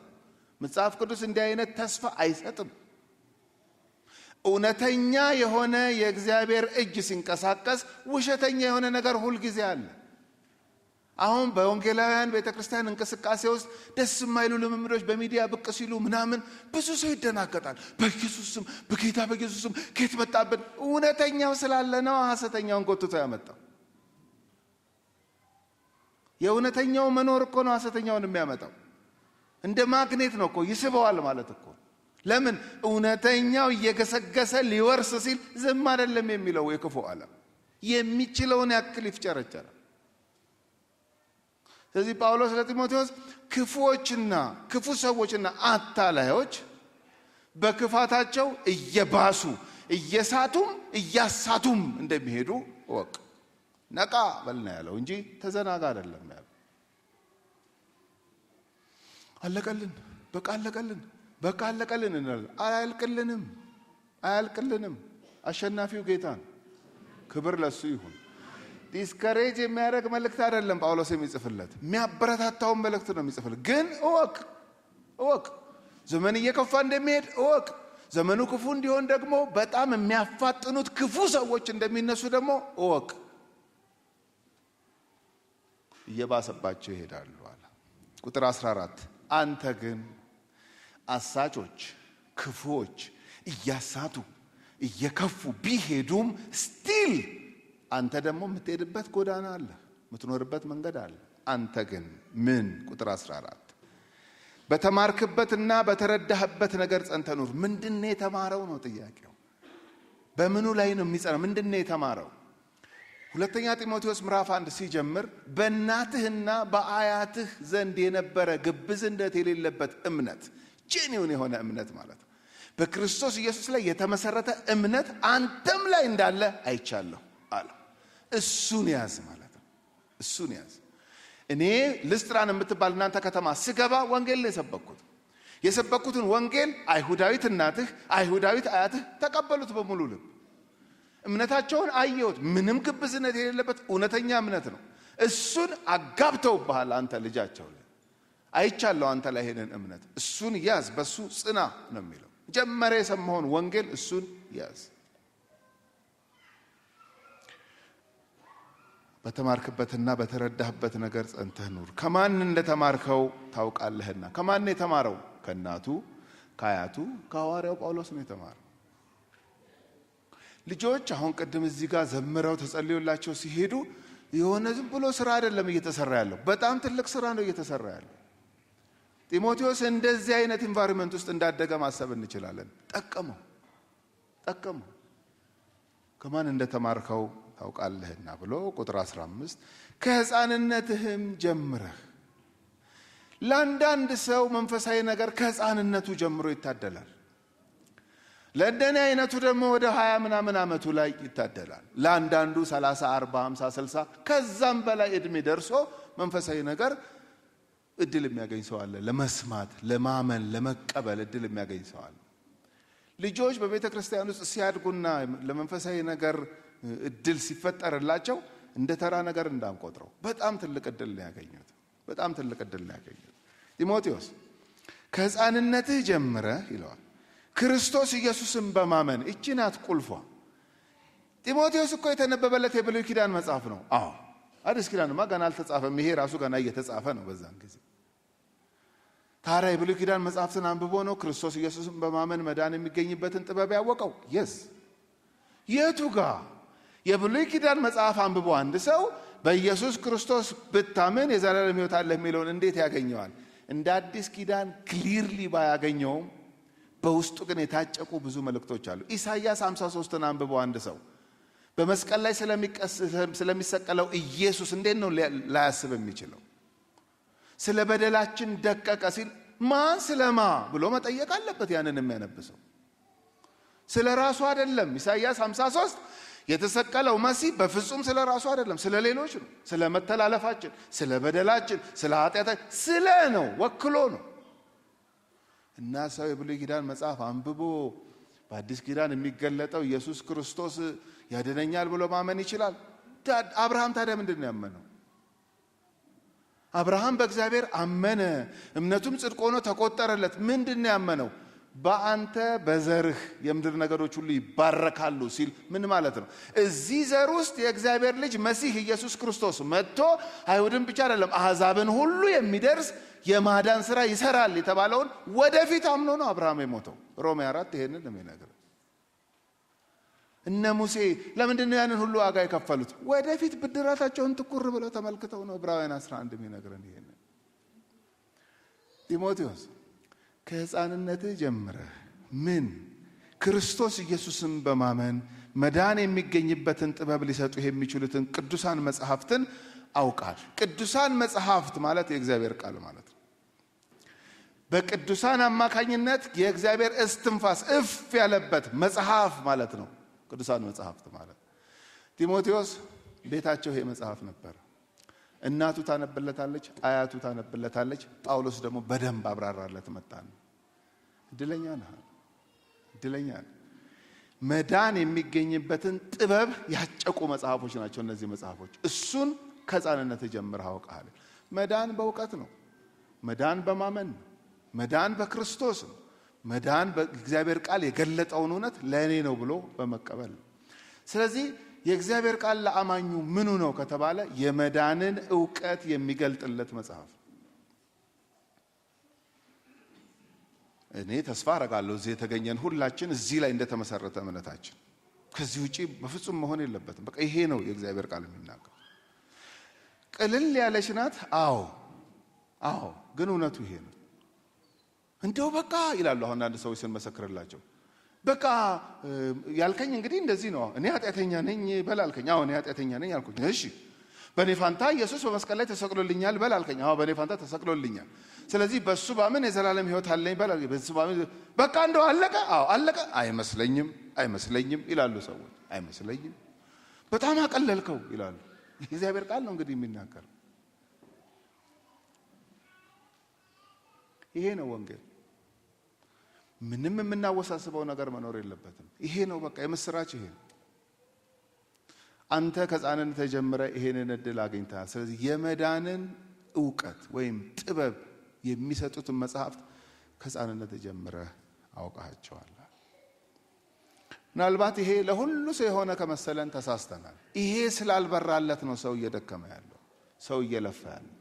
መጽሐፍ ቅዱስ እንዲህ አይነት ተስፋ አይሰጥም። እውነተኛ የሆነ የእግዚአብሔር እጅ ሲንቀሳቀስ ውሸተኛ የሆነ ነገር ሁሉ ጊዜ አለ። አሁን በወንጌላውያን ቤተክርስቲያን እንቅስቃሴ ውስጥ ደስ የማይሉ ልምምዶች በሚዲያ ብቅ ሲሉ ምናምን ብዙ ሰው ይደናገጣል። በኢየሱስ ስም በጌታ በኢየሱስ ስም ከየት መጣብን? እውነተኛው ስላለ ነው ሐሰተኛውን ጎትቶ ያመጣው። የእውነተኛው መኖር እኮ ነው ሐሰተኛውን የሚያመጣው። እንደ ማግኔት ነው እኮ ይስበዋል ማለት እኮ። ለምን? እውነተኛው እየገሰገሰ ሊወርስ ሲል ዝም አይደለም የሚለው የክፉ ዓለም የሚችለውን ያክል ይፍጨረጨራል። ስለዚህ ጳውሎስ ለጢሞቴዎስ ክፉዎችና ክፉ ሰዎችና አታላዮች በክፋታቸው እየባሱ እየሳቱም እያሳቱም እንደሚሄዱ ወቅ ነቃ በልና ያለው እንጂ ተዘናጋ አይደለም ያለው። አለቀልን በቃ አለቀልን እንላለን። አያልቅልንም። አሸናፊው ጌታ ነው። ክብር ለሱ ይሁን። ዲስከሬጅ የሚያደርግ መልእክት አይደለም ጳውሎስ የሚጽፍለት፣ የሚያበረታታውን መልእክት ነው የሚጽፍለት። ግን እወቅ ዘመን እየከፋ እንደሚሄድ እወቅ። ዘመኑ ክፉ እንዲሆን ደግሞ በጣም የሚያፋጥኑት ክፉ ሰዎች እንደሚነሱ ደግሞ እወቅ። እየባሰባቸው ይሄዳሉ አለ። ቁጥር 14 አንተ ግን አሳቾች ክፉዎች እያሳቱ እየከፉ ቢሄዱም ስቲል አንተ ደግሞ የምትሄድበት ጎዳና አለ፣ የምትኖርበት መንገድ አለ። አንተ ግን ምን? ቁጥር 14 በተማርክበትና በተረዳህበት ነገር ጸንተህ ኑር። ምንድነው የተማረው ነው ጥያቄው። በምኑ ላይ ነው የሚጸናው? ምንድነው የተማረው? ሁለተኛ ጢሞቴዎስ ምዕራፍ 1 ሲጀምር በእናትህና በአያትህ ዘንድ የነበረ ግብዝነት የሌለበት እምነት፣ ጄኒውን የሆነ እምነት ማለት ነው፣ በክርስቶስ ኢየሱስ ላይ የተመሰረተ እምነት አንተም ላይ እንዳለ አይቻለሁ አለ። እሱን ያዝ ማለት ነው። እሱን ያዝ። እኔ ልስጥራን የምትባል እናንተ ከተማ ስገባ ወንጌል ነው የሰበኩትን ወንጌል አይሁዳዊት እናትህ አይሁዳዊት አያትህ ተቀበሉት በሙሉ ልብ። እምነታቸውን አየሁት። ምንም ግብዝነት የሌለበት እውነተኛ እምነት ነው። እሱን አጋብተውብሃል አንተ ልጃቸው ላይ አይቻለሁ አንተ ላይ ሄደን እምነት። እሱን ያዝ፣ በሱ ጽና ነው የሚለው። ጀመረ የሰማውን ወንጌል እሱን ያዝ። በተማርክበትና በተረዳህበት ነገር ጸንተህ ኑር። ከማን እንደተማርከው ታውቃለህና። ከማን የተማረው? ከእናቱ ከአያቱ ከሐዋርያው ጳውሎስ ነው የተማረው። ልጆች አሁን ቅድም እዚህ ጋር ዘምረው ተጸልዮላቸው ሲሄዱ የሆነ ዝም ብሎ ስራ አይደለም እየተሰራ ያለው፣ በጣም ትልቅ ስራ ነው እየተሰራ ያለው። ጢሞቴዎስ እንደዚህ አይነት ኢንቫይሮንመንት ውስጥ እንዳደገ ማሰብ እንችላለን። ጠቀመው። ከማን እንደተማርከው ታውቃለህና ብሎ ቁጥር 15 ከሕፃንነትህም ጀምረህ። ለአንዳንድ ሰው መንፈሳዊ ነገር ከሕፃንነቱ ጀምሮ ይታደላል። ለእንደኔ አይነቱ ደግሞ ወደ 20 ምናምን ዓመቱ ላይ ይታደላል። ለአንዳንዱ 30 40 50 60 ከዛም በላይ እድሜ ደርሶ መንፈሳዊ ነገር እድል የሚያገኝ ሰው አለ። ለመስማት ለማመን ለመቀበል እድል የሚያገኝ ሰው አለ። ልጆች በቤተ ክርስቲያን ውስጥ ሲያድጉና ለመንፈሳዊ ነገር እድል ሲፈጠርላቸው እንደ ተራ ነገር እንዳንቆጥረው በጣም ትልቅ እድል ነው ያገኙት። ጢሞቴዎስ ከሕፃንነትህ ጀምረህ ይለዋል ክርስቶስ ኢየሱስን በማመን። እቺ ናት ቁልፏ። ጢሞቴዎስ እኮ የተነበበለት የብሉይ ኪዳን መጽሐፍ ነው። አዲስ ኪዳንማ ገና አልተጻፈም። ይሄ ራሱ ገና እየተጻፈ ነው በዛን ጊዜ። ታዲያ የብሉይ ኪዳን መጽሐፍትን አንብቦ ነው ክርስቶስ ኢየሱስን በማመን መዳን የሚገኝበትን ጥበብ ያወቀው? የስ የቱ ጋር? የብሉይ ኪዳን መጽሐፍ አንብቦ አንድ ሰው በኢየሱስ ክርስቶስ ብታምን የዘላለም ሕይወት አለ የሚለውን እንዴት ያገኘዋል? እንደ አዲስ ኪዳን ክሊርሊ ባያገኘውም በውስጡ ግን የታጨቁ ብዙ መልእክቶች አሉ። ኢሳይያስ 53ን አንብቦ አንድ ሰው በመስቀል ላይ ስለሚሰቀለው ኢየሱስ እንዴት ነው ላያስብ የሚችለው? ስለ በደላችን ደቀቀ ሲል ማን ስለማ ብሎ መጠየቅ አለበት። ያንን የሚያነብሰው ስለ ራሱ አይደለም። ኢሳይያስ 53 የተሰቀለው መሲህ በፍጹም ስለ ራሱ አይደለም፣ ስለ ሌሎች ነው። ስለ መተላለፋችን፣ ስለ በደላችን፣ ስለ ኃጢአታችን ስለ ነው፣ ወክሎ ነው። እና ሰው የብሉይ ኪዳን መጽሐፍ አንብቦ በአዲስ ኪዳን የሚገለጠው ኢየሱስ ክርስቶስ ያድነኛል ብሎ ማመን ይችላል? አብርሃም ታዲያ ምንድን ነው ያመነው? አብርሃም በእግዚአብሔር አመነ፣ እምነቱም ጽድቅ ሆኖ ተቆጠረለት። ምንድን ነው ያመነው? በአንተ በዘርህ የምድር ነገሮች ሁሉ ይባረካሉ ሲል ምን ማለት ነው? እዚህ ዘር ውስጥ የእግዚአብሔር ልጅ መሲህ ኢየሱስ ክርስቶስ መጥቶ አይሁድን ብቻ አይደለም አሕዛብን ሁሉ የሚደርስ የማዳን ሥራ ይሰራል የተባለውን ወደፊት አምኖ ነው አብርሃም የሞተው። ሮሜ 4 ይሄንን ነው የሚነግረው። እነ ሙሴ ለምንድን ነው ያንን ሁሉ ዋጋ የከፈሉት? ወደፊት ብድራታቸውን ትኩር ብለው ተመልክተው ነው። ዕብራውያን 11 የሚነግረን ይሄንን። ጢሞቴዎስ ከሕፃንነትህ ጀምረህ ምን ክርስቶስ ኢየሱስን በማመን መዳን የሚገኝበትን ጥበብ ሊሰጡ የሚችሉትን ቅዱሳን መጽሐፍትን አውቃል። ቅዱሳን መጽሐፍት ማለት የእግዚአብሔር ቃል ማለት ነው። በቅዱሳን አማካኝነት የእግዚአብሔር እስትንፋስ እፍ ያለበት መጽሐፍ ማለት ነው ቅዱሳን መጽሐፍት ማለት። ጢሞቴዎስ ቤታቸው ይሄ መጽሐፍ ነበር። እናቱ ታነብለታለች፣ አያቱ ታነብለታለች። ጳውሎስ ደግሞ በደንብ አብራራለት መጣ ነው። እድለኛ ነህ፣ እድለኛ ነህ። መዳን የሚገኝበትን ጥበብ ያጨቁ መጽሐፎች ናቸው እነዚህ መጽሐፎች። እሱን ከሕፃንነት ጀምረህ አውቀሃል። መዳን በእውቀት ነው። መዳን በማመን ነው። መዳን በክርስቶስ ነው። መዳን በእግዚአብሔር ቃል የገለጠውን እውነት ለእኔ ነው ብሎ በመቀበል ነው። ስለዚህ የእግዚአብሔር ቃል ለአማኙ ምኑ ነው ከተባለ የመዳንን ዕውቀት የሚገልጥለት መጽሐፍ። እኔ ተስፋ አረጋለሁ እዚህ የተገኘን ሁላችን እዚህ ላይ እንደተመሰረተ እምነታችን ከዚህ ውጪ በፍጹም መሆን የለበትም። በቃ ይሄ ነው የእግዚአብሔር ቃል የሚናገር። ቅልል ያለች ናት። አዎ፣ ግን እውነቱ ይሄ ነው። እንደው በቃ ይላሉ አሁን አንድ ሰዎች ስንመሰክርላቸው፣ በቃ ያልከኝ እንግዲህ እንደዚህ ነው። እኔ ኃጢአተኛ ነኝ በል አልከኝ። አዎ እኔ ኃጢአተኛ ነኝ አልኩኝ። እሺ በእኔ ፋንታ ኢየሱስ በመስቀል ላይ ተሰቅሎልኛል በል አልከኝ። አዎ በእኔ ፋንታ ተሰቅሎልኛል። ስለዚህ በሱ ባምን የዘላለም ሕይወት አለኝ በል አልከኝ። በሱ ባምን በቃ እንደው አለቀ። አዎ አለቀ። አይመስለኝም ይላሉ ሰዎች። አይመስለኝም፣ በጣም አቀለልከው ይላሉ። የእግዚአብሔር ቃል ነው እንግዲህ የሚናገር። ይሄ ነው ወንጌል። ምንም የምናወሳስበው ነገር መኖር የለበትም። ይሄ ነው በቃ የምስራች። ይሄ አንተ ከሕፃንነት ጀምረህ ይሄንን እድል አግኝተሃል። ስለዚህ የመዳንን ዕውቀት ወይም ጥበብ የሚሰጡትን መጽሐፍት ከሕፃንነት ጀምረህ አውቃቸዋል። ምናልባት ይሄ ለሁሉ ሰው የሆነ ከመሰለን ተሳስተናል። ይሄ ስላልበራለት ነው ሰው እየደከመ ያለው፣ ሰው እየለፋ ያለው።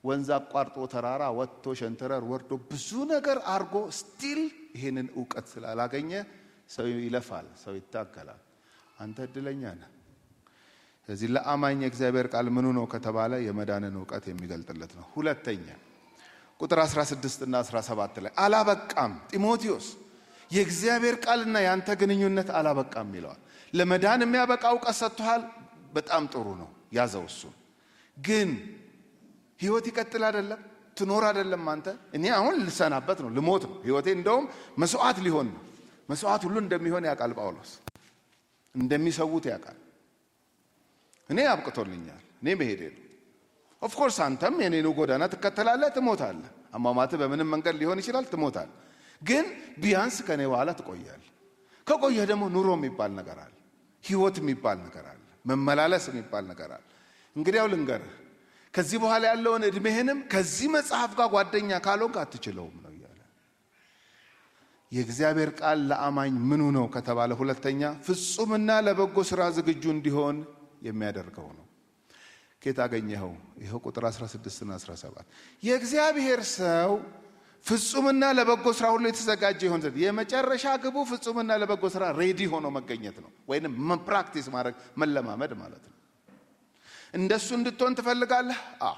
ወንዝ አቋርጦ ተራራ ወጥቶ ሸንተረር ወርዶ ብዙ ነገር አርጎ ስቲል ይሄንን ዕውቀት ስላላገኘ ሰው ይለፋል፣ ሰው ይታገላል። አንተ እድለኛ ነህ። ስለዚህ ለአማኝ የእግዚአብሔር ቃል ምኑ ነው ከተባለ የመዳንን ዕውቀት የሚገልጥለት ነው። ሁለተኛ ቁጥር 16 እና 17 ላይ አላበቃም ጢሞቴዎስ፣ የእግዚአብሔር ቃልና ያንተ ግንኙነት አላበቃም ይለዋል። ለመዳን የሚያበቃ ዕውቀት ሰጥቷል። በጣም ጥሩ ነው፣ ያዘው። እሱ ግን ሕይወት ይቀጥል አይደለም፣ ትኖር አይደለም። አንተ እኔ አሁን ልሰናበት ነው፣ ልሞት ነው። ሕይወቴ እንደውም መስዋዕት ሊሆን ነው። መስዋዕት ሁሉ እንደሚሆን ያውቃል ጳውሎስ፣ እንደሚሰውት ያውቃል። እኔ አብቅቶልኛል፣ እኔ መሄዴ ነው። ኦፍ ኮርስ አንተም የኔኑ ጎዳና ትከተላለህ፣ ትሞታለህ። አሟሟትህ በምንም መንገድ ሊሆን ይችላል፣ ትሞታለህ። ግን ቢያንስ ከኔ በኋላ ትቆያለህ። ከቆየህ ደግሞ ኑሮ የሚባል ነገር አለ፣ ሕይወት የሚባል ነገር አለ፣ መመላለስ የሚባል ነገር አለ። እንግዲያው ልንገርህ፣ ከዚህ በኋላ ያለውን እድሜህንም ከዚህ መጽሐፍ ጋር ጓደኛ ካልሆንክ አትችለውም ነው እያለ። የእግዚአብሔር ቃል ለአማኝ ምኑ ነው ከተባለ ሁለተኛ ፍጹምና ለበጎ ሥራ ዝግጁ እንዲሆን የሚያደርገው ነው። ከየት አገኘኸው? ይኸው ቁጥር 16 እና 17 የእግዚአብሔር ሰው ፍጹምና ለበጎ ስራ ሁሉ የተዘጋጀ ይሆን ዘንድ የመጨረሻ ግቡ ፍጹምና ለበጎ ስራ ሬዲ ሆኖ መገኘት ነው ወይንም ፕራክቲስ ማድረግ መለማመድ ማለት ነው። እንደሱ እንድትሆን ትፈልጋለህ? አዎ።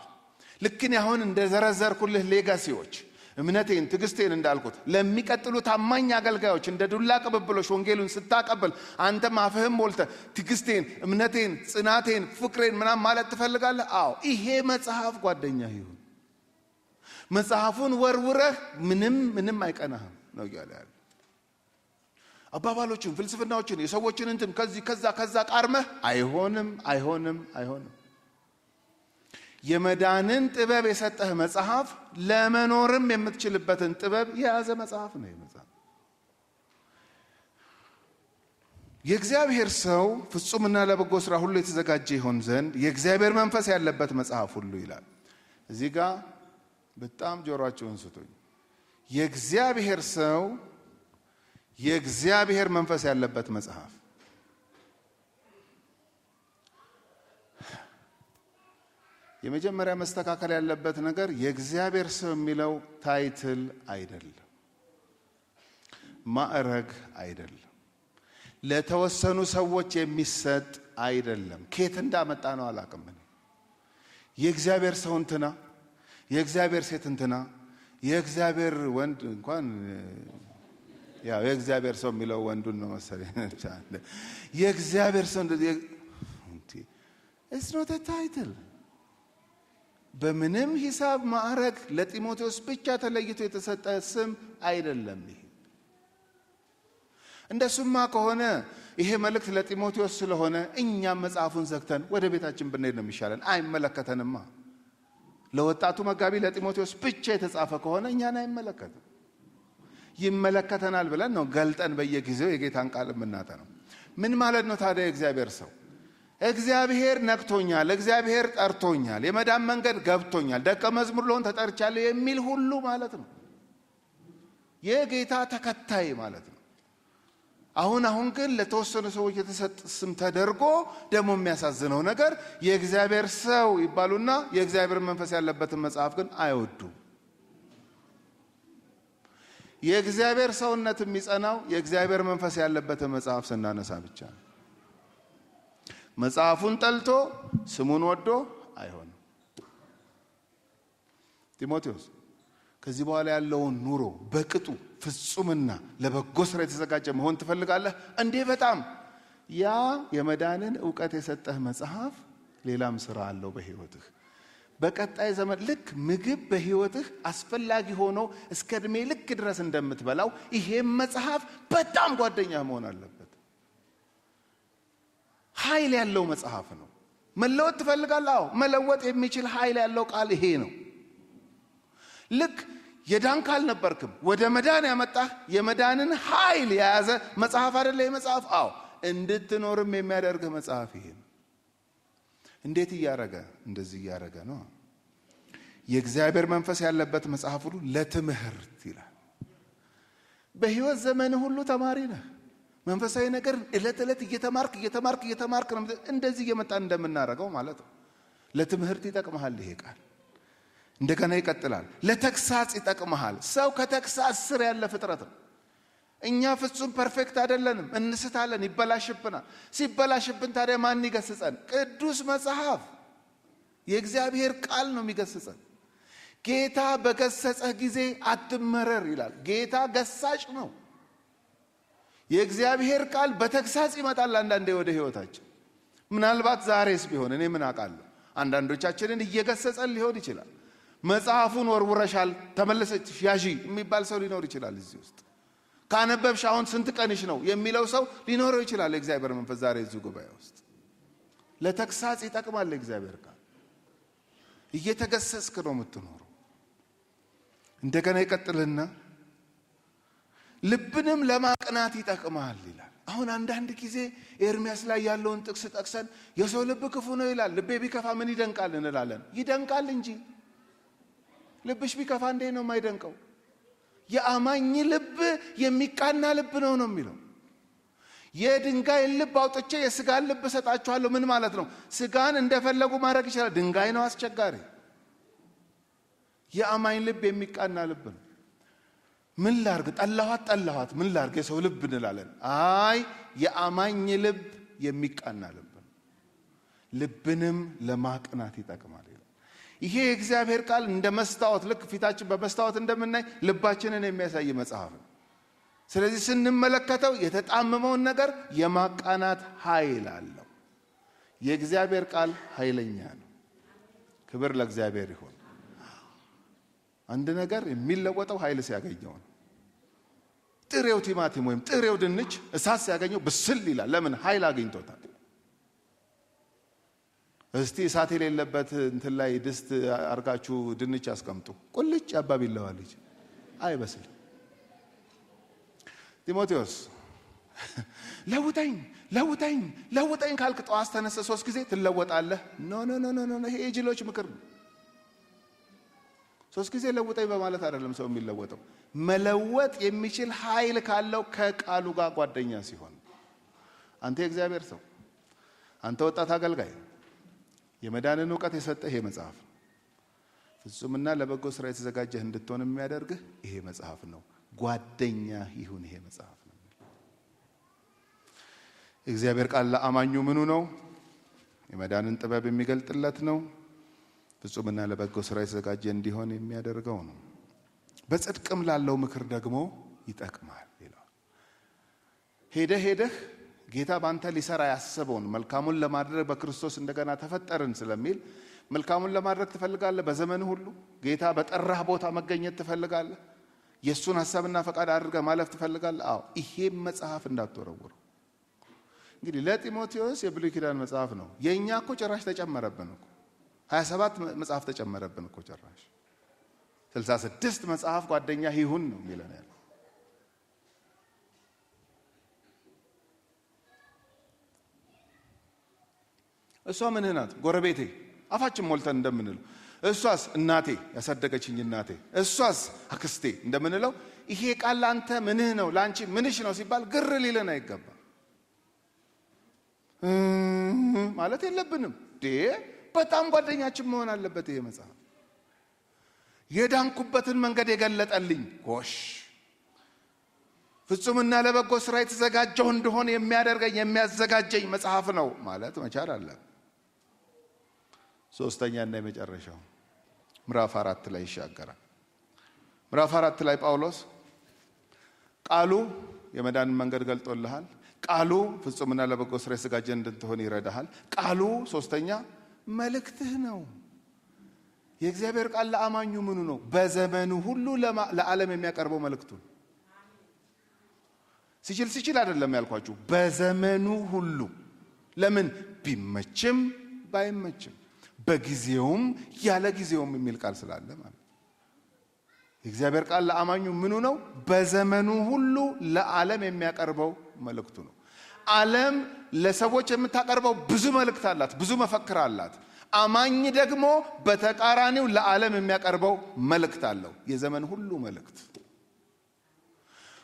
ልክን አሁን እንደዘረዘርኩልህ ሌጋሲዎች እምነቴን ትግስቴን እንዳልኩት ለሚቀጥሉ ታማኝ አገልጋዮች እንደ ዱላ ቅብብሎሽ ወንጌሉን ስታቀበል አንተም አፍህም ሞልተህ ትግስቴን እምነቴን ጽናቴን ፍቅሬን ምናምን ማለት ትፈልጋለህ? አዎ። ይሄ መጽሐፍ ጓደኛ ይሁን። መጽሐፉን ወርውረህ ምንም አይቀናህም ነው እያለ ያለ። አባባሎችን ፍልስፍናዎችን የሰዎችን እንትን ከዚህ ከዛ ቃርመህ አይሆንም። የመዳንን ጥበብ የሰጠህ መጽሐፍ ለመኖርም የምትችልበትን ጥበብ የያዘ መጽሐፍ ነው ይመጻፍ። የእግዚአብሔር ሰው ፍጹምና ለበጎ ስራ ሁሉ የተዘጋጀ ይሆን ዘንድ የእግዚአብሔር መንፈስ ያለበት መጽሐፍ ሁሉ ይላል። እዚህ ጋር በጣም ጆሮአችሁን ስጡኝ። የእግዚአብሔር ሰው የእግዚአብሔር መንፈስ ያለበት መጽሐፍ። የመጀመሪያ መስተካከል ያለበት ነገር የእግዚአብሔር ሰው የሚለው ታይትል አይደለም፣ ማዕረግ አይደለም፣ ለተወሰኑ ሰዎች የሚሰጥ አይደለም። ኬት እንዳመጣ ነው አላውቅም። የእግዚአብሔር ሰው እንትና፣ የእግዚአብሔር ሴት እንትና፣ የእግዚአብሔር ወንድ እንኳን ያው የእግዚአብሔር ሰው የሚለው ወንዱን ነው መሰለኝ። የእግዚአብሔር ሰው it's not a title። በምንም ሂሳብ ማዕረግ ለጢሞቴዎስ ብቻ ተለይቶ የተሰጠ ስም አይደለም ይሄ። እንደሱማ ከሆነ ይሄ መልእክት ለጢሞቴዎስ ስለሆነ እኛም መጽሐፉን ዘግተን ወደ ቤታችን ብንሄድ ነው የሚሻለን። አይመለከተንማ። ለወጣቱ መጋቢ ለጢሞቴዎስ ብቻ የተጻፈ ከሆነ እኛን አይመለከትም። ይመለከተናል ብለን ነው ገልጠን በየጊዜው የጌታን ቃል የምናጠነው። ምን ማለት ነው ታዲያ? የእግዚአብሔር ሰው እግዚአብሔር ነክቶኛል፣ እግዚአብሔር ጠርቶኛል፣ የመዳን መንገድ ገብቶኛል፣ ደቀ መዝሙር ልሆን ተጠርቻለሁ የሚል ሁሉ ማለት ነው። የጌታ ተከታይ ማለት ነው። አሁን ግን ለተወሰኑ ሰዎች የተሰጠ ስም ተደርጎ ደግሞ የሚያሳዝነው ነገር የእግዚአብሔር ሰው ይባሉና የእግዚአብሔር መንፈስ ያለበትን መጽሐፍ ግን አይወዱም። የእግዚአብሔር ሰውነት የሚጸናው የእግዚአብሔር መንፈስ ያለበትን መጽሐፍ ስናነሳ ብቻ ነው። መጽሐፉን ጠልቶ ስሙን ወዶ አይሆንም። ጢሞቴዎስ ከዚህ በኋላ ያለውን ኑሮ በቅጡ ፍጹምና ለበጎ ስራ የተዘጋጀ መሆን ትፈልጋለህ እንዴ? በጣም ያ የመዳንን ዕውቀት የሰጠህ መጽሐፍ ሌላም ስራ አለው በህይወትህ። በቀጣይ ዘመን ልክ ምግብ በህይወትህ አስፈላጊ ሆኖ እስከ እድሜ ልክ ድረስ እንደምትበላው ይሄም መጽሐፍ በጣም ጓደኛ መሆን አለበት። ኃይል ያለው መጽሐፍ ነው። መለወጥ ትፈልጋለህ? አዎ። መለወጥ የሚችል ኃይል ያለው ቃል ይሄ ነው። ልክ የዳንክ አልነበርክም፣ ወደ መዳን ያመጣህ የመዳንን ኃይል የያዘ መጽሐፍ አይደለ ይሄ መጽሐፍ? አዎ። እንድትኖርም የሚያደርግ መጽሐፍ ይሄ ነው። እንዴት እያረገ? እንደዚህ እያረገ ነው። የእግዚአብሔር መንፈስ ያለበት መጽሐፍ ሁሉ ለትምህርት ይላል። በህይወት ዘመን ሁሉ ተማሪ ነህ። መንፈሳዊ ነገር እለት እየተማርክ ነው። እንደዚህ እየመጣን እንደምናረገው ማለት ነው። ለትምህርት ይጠቅምሃል ይሄ ቃል። እንደገና ይቀጥላል። ለተግሳጽ ይጠቅምሃል። ሰው ከተግሳጽ ስር ያለ ፍጥረት ነው። እኛ ፍጹም ፐርፌክት አይደለንም፣ እንስታለን፣ ይበላሽብናል። ሲበላሽብን ታዲያ ማን ይገስጸን? ቅዱስ መጽሐፍ የእግዚአብሔር ቃል ነው የሚገስጸን። ጌታ በገሰጸህ ጊዜ አትመረር ይላል። ጌታ ገሳጭ ነው። የእግዚአብሔር ቃል በተግሳጽ ይመጣል አንዳንዴ ወደ ህይወታችን። ምናልባት ዛሬስ ቢሆን እኔ ምን አውቃለሁ፣ አንዳንዶቻችንን እየገሰጸን ሊሆን ይችላል። መጽሐፉን ወርውረሻል ተመለሰች ያዢ የሚባል ሰው ሊኖር ይችላል እዚህ ውስጥ። ካነበብሽ አሁን ስንት ቀንሽ ነው የሚለው ሰው ሊኖረው ይችላል። የእግዚአብሔር መንፈስ ዛሬ እዚህ ጉባኤ ውስጥ ለተግሳጽ ይጠቅማል። የእግዚአብሔር ቃል እየተገሰጽክ ነው የምትኖረው። እንደገና ይቀጥልና ልብንም ለማቅናት ይጠቅማል ይላል። አሁን አንዳንድ ጊዜ ኤርሚያስ ላይ ያለውን ጥቅስ ጠቅሰን የሰው ልብ ክፉ ነው ይላል። ልቤ ቢከፋ ምን ይደንቃል እንላለን። ይደንቃል እንጂ ልብሽ ቢከፋ እንዴት ነው የማይደንቀው? የአማኝ ልብ የሚቃና ልብ ነው የሚለው። የድንጋይን ልብ አውጥቼ የስጋን ልብ ሰጣችኋለሁ። ምን ማለት ነው? ስጋን እንደፈለጉ ማድረግ ይችላል። ድንጋይ ነው አስቸጋሪ። የአማኝ ልብ የሚቃና ልብ ነው። ምን ላርግ ጠላኋት ምን ላርግ የሰው ልብ እንላለን። አይ የአማኝ ልብ የሚቃና ልብ ነው። ልብንም ለማቅናት ይጠቅማል። ይሄ የእግዚአብሔር ቃል እንደ መስታወት ልክ ፊታችን በመስታወት እንደምናይ ልባችንን የሚያሳይ መጽሐፍ ነው። ስለዚህ ስንመለከተው የተጣመመውን ነገር የማቃናት ኃይል አለው። የእግዚአብሔር ቃል ኃይለኛ ነው። ክብር ለእግዚአብሔር ይሁን። አንድ ነገር የሚለወጠው ኃይል ሲያገኘው ነው። ጥሬው ቲማቲም ወይም ጥሬው ድንች እሳት ሲያገኘው ብስል ይላል። ለምን? ኃይል አግኝቶታል። እስቲ እሳት የሌለበት እንትን ላይ ድስት አርጋችሁ ድንች አስቀምጡ፣ ቁልጭ ያባቢለዋል ልጅ አይበስል። ጢሞቴዎስ ለውጠኝ ካልክ ጠዋት ተነስተ 3 ጊዜ ትለወጣለህ። ኖ ይሄ የጅሎች ምክር ነው። 3 ጊዜ ለውጠኝ በማለት አይደለም ሰው የሚለወጠው። መለወጥ የሚችል ኃይል ካለው ከቃሉ ጋር ጓደኛ ሲሆን። አንተ የእግዚአብሔር ሰው፣ አንተ ወጣት አገልጋይ፣ የመዳንን ዕውቀት የሰጠህ ይሄ መጽሐፍ ነው። ፍጹምና ለበጎ ሥራ የተዘጋጀህ እንድትሆን የሚያደርግህ ይሄ መጽሐፍ ነው። ጓደኛ ይሁን ይሄ መጽሐፍ ነው። እግዚአብሔር ቃል ለአማኙ ምኑ ነው? የመዳንን ጥበብ የሚገልጥለት ነው። ፍጹምና ለበጎ ሥራ የተዘጋጀ እንዲሆን የሚያደርገው ነው። በጽድቅም ላለው ምክር ደግሞ ይጠቅማል ይላል። ሄደህ ጌታ ባንተ ሊሰራ ያሰበውን መልካሙን ለማድረግ በክርስቶስ እንደገና ተፈጠርን ስለሚል መልካሙን ለማድረግ ትፈልጋለህ። በዘመን ሁሉ ጌታ በጠራህ ቦታ መገኘት ትፈልጋለህ። የሱን ሐሳብና ፈቃድ አድርገህ ማለፍ ትፈልጋለህ። አዎ ይሄም መጽሐፍ እንዳትወረውረው። እንግዲህ ለጢሞቴዎስ የብሉይ ኪዳን መጽሐፍ ነው። የኛ እኮ ጭራሽ ተጨመረብን እኮ 27 መጽሐፍ ተጨመረብን እኮ ጭራሽ 66 መጽሐፍ ጓደኛ ይሁን ነው የሚለን ያለው። እሷ ምንህ ናት? ጎረቤቴ አፋችን ሞልተን እንደምንለው፣ እሷስ እናቴ ያሳደገችኝ እናቴ፣ እሷስ አክስቴ እንደምንለው፣ ይሄ ቃል ላንተ ምንህ ነው ላንቺ ምንሽ ነው ሲባል ግር ሊለን አይገባም ማለት የለብንም። በጣም ጓደኛችን መሆን አለበት ይሄ መጽሐፍ። የዳንኩበትን መንገድ የገለጠልኝ ጎሽ ፍጹምና ለበጎ ሥራ የተዘጋጀው እንደሆነ የሚያደርገኝ የሚያዘጋጀኝ መጽሐፍ ነው ማለት መቻል አለ። ሶስተኛና የመጨረሻው ምዕራፍ 4 ላይ ይሻገራል። ምዕራፍ 4 ላይ ጳውሎስ ቃሉ የመዳንን መንገድ ገልጦልሃል፣ ቃሉ ፍጹምና ለበጎ ሥራ የተዘጋጀ እንድትሆን ይረዳሃል፣ ቃሉ ሶስተኛ መልእክትህ ነው። የእግዚአብሔር ቃል ለአማኙ ምኑ ነው? በዘመኑ ሁሉ ለዓለም የሚያቀርበው መልእክቱ። ሲችል አይደለም ያልኳችሁ፣ በዘመኑ ሁሉ። ለምን? ቢመችም ባይመችም፣ በጊዜውም ያለ ጊዜውም የሚል ቃል ስላለ ማለት። የእግዚአብሔር ቃል ለአማኙ ምኑ ነው? በዘመኑ ሁሉ ለዓለም የሚያቀርበው መልእክቱ ነው። ዓለም ለሰዎች የምታቀርበው ብዙ መልእክት አላት፣ ብዙ መፈክር አላት። አማኝ ደግሞ በተቃራኒው ለዓለም የሚያቀርበው መልእክት አለው፣ የዘመን ሁሉ መልእክት።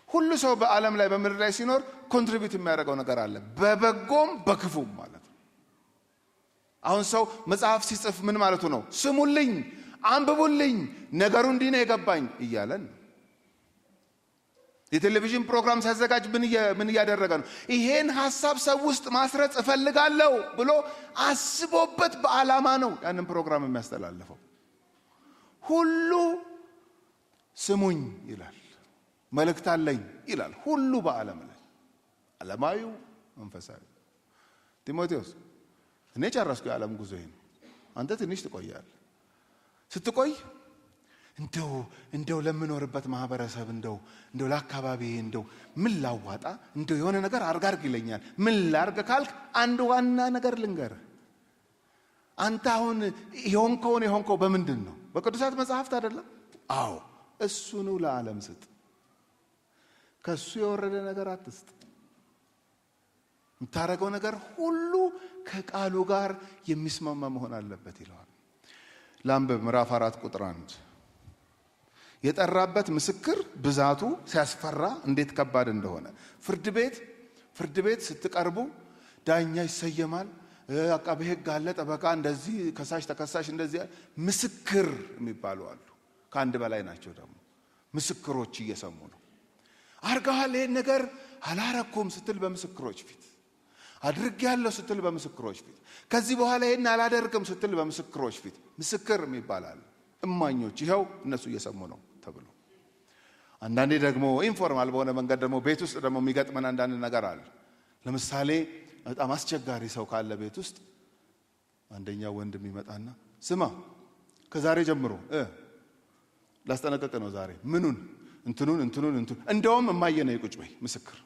ሁሉ ሰው በዓለም ላይ በምድር ላይ ሲኖር ኮንትሪቢዩት የሚያደርገው ነገር አለ፣ በበጎም በክፉም ማለት ነው። አሁን ሰው መጽሐፍ ሲጽፍ ምን ማለቱ ነው? ስሙልኝ፣ አንብቡልኝ፣ ነገሩ እንዲህ ነው የገባኝ እያለን። የቴሌቪዥን ፕሮግራም ሲያዘጋጅ ምን እያደረገ ነው? ይሄን ሐሳብ ሰው ውስጥ ማስረጽ እፈልጋለሁ ብሎ አስቦበት በዓላማ ነው ያንን ፕሮግራም የሚያስተላልፈው። ሁሉ ስሙኝ ይላል፣ መልእክት አለኝ ይላል። ሁሉ በዓለም ላይ ዓለማዊው መንፈሳዊ። ጢሞቴዎስ እኔ ጨረስኩ የዓለም ጉዞዬን፣ አንተ ትንሽ ትቆያለህ። ስትቆይ እንደው ለምኖርበት ማህበረሰብ እንደው ለአካባቢ እንደው ምን ላዋጣ እንደው የሆነ ነገር አርጋርግ ይለኛል። ምን ላርግ ካልክ አንድ ዋና ነገር ልንገርህ። አንተ አሁን የሆንከው በምንድን ነው? በቅዱሳት መጽሐፍት አይደለም? አዎ እሱኑ ለዓለም ስጥ። ከሱ የወረደ ነገር አትስጥ። የምታረገው ነገር ሁሉ ከቃሉ ጋር የሚስማማ መሆን አለበት ይለዋል። ላንብብ ምዕራፍ 4 ቁጥር 1። የጠራበት ምስክር ብዛቱ ሲያስፈራ እንዴት ከባድ እንደሆነ። ፍርድ ቤት ስትቀርቡ ዳኛ ይሰየማል፣ አቃቤ ሕግ አለ፣ ጠበቃ እንደዚህ፣ ከሳሽ ተከሳሽ እንደዚህ፣ ምስክር የሚባሉ አሉ። ከአንድ በላይ ናቸው ደግሞ። ምስክሮች እየሰሙ ነው። አርጋሃል ይሄን ነገር አላረኩም ስትል በምስክሮች ፊት፣ አድርጌያለሁ ስትል በምስክሮች ፊት፣ ከዚህ በኋላ ይሄን አላደርግም ስትል በምስክሮች ፊት ምስክር ይባላል። እማኞች ይኸው እነሱ እየሰሙ ነው ተብሎ። አንዳንዴ ደግሞ ኢንፎርማል በሆነ መንገድ ደግሞ ቤት ውስጥ ደግሞ የሚገጥመን አንዳንድ ነገር አለ። ለምሳሌ በጣም አስቸጋሪ ሰው ካለ ቤት ውስጥ አንደኛው ወንድም ይመጣና ስማ ከዛሬ ጀምሮ ላስጠነቀቅ ነው ዛሬ ምኑን እንትኑን እንደውም እማዬ ነው ቁጭ በይ ምስክር፣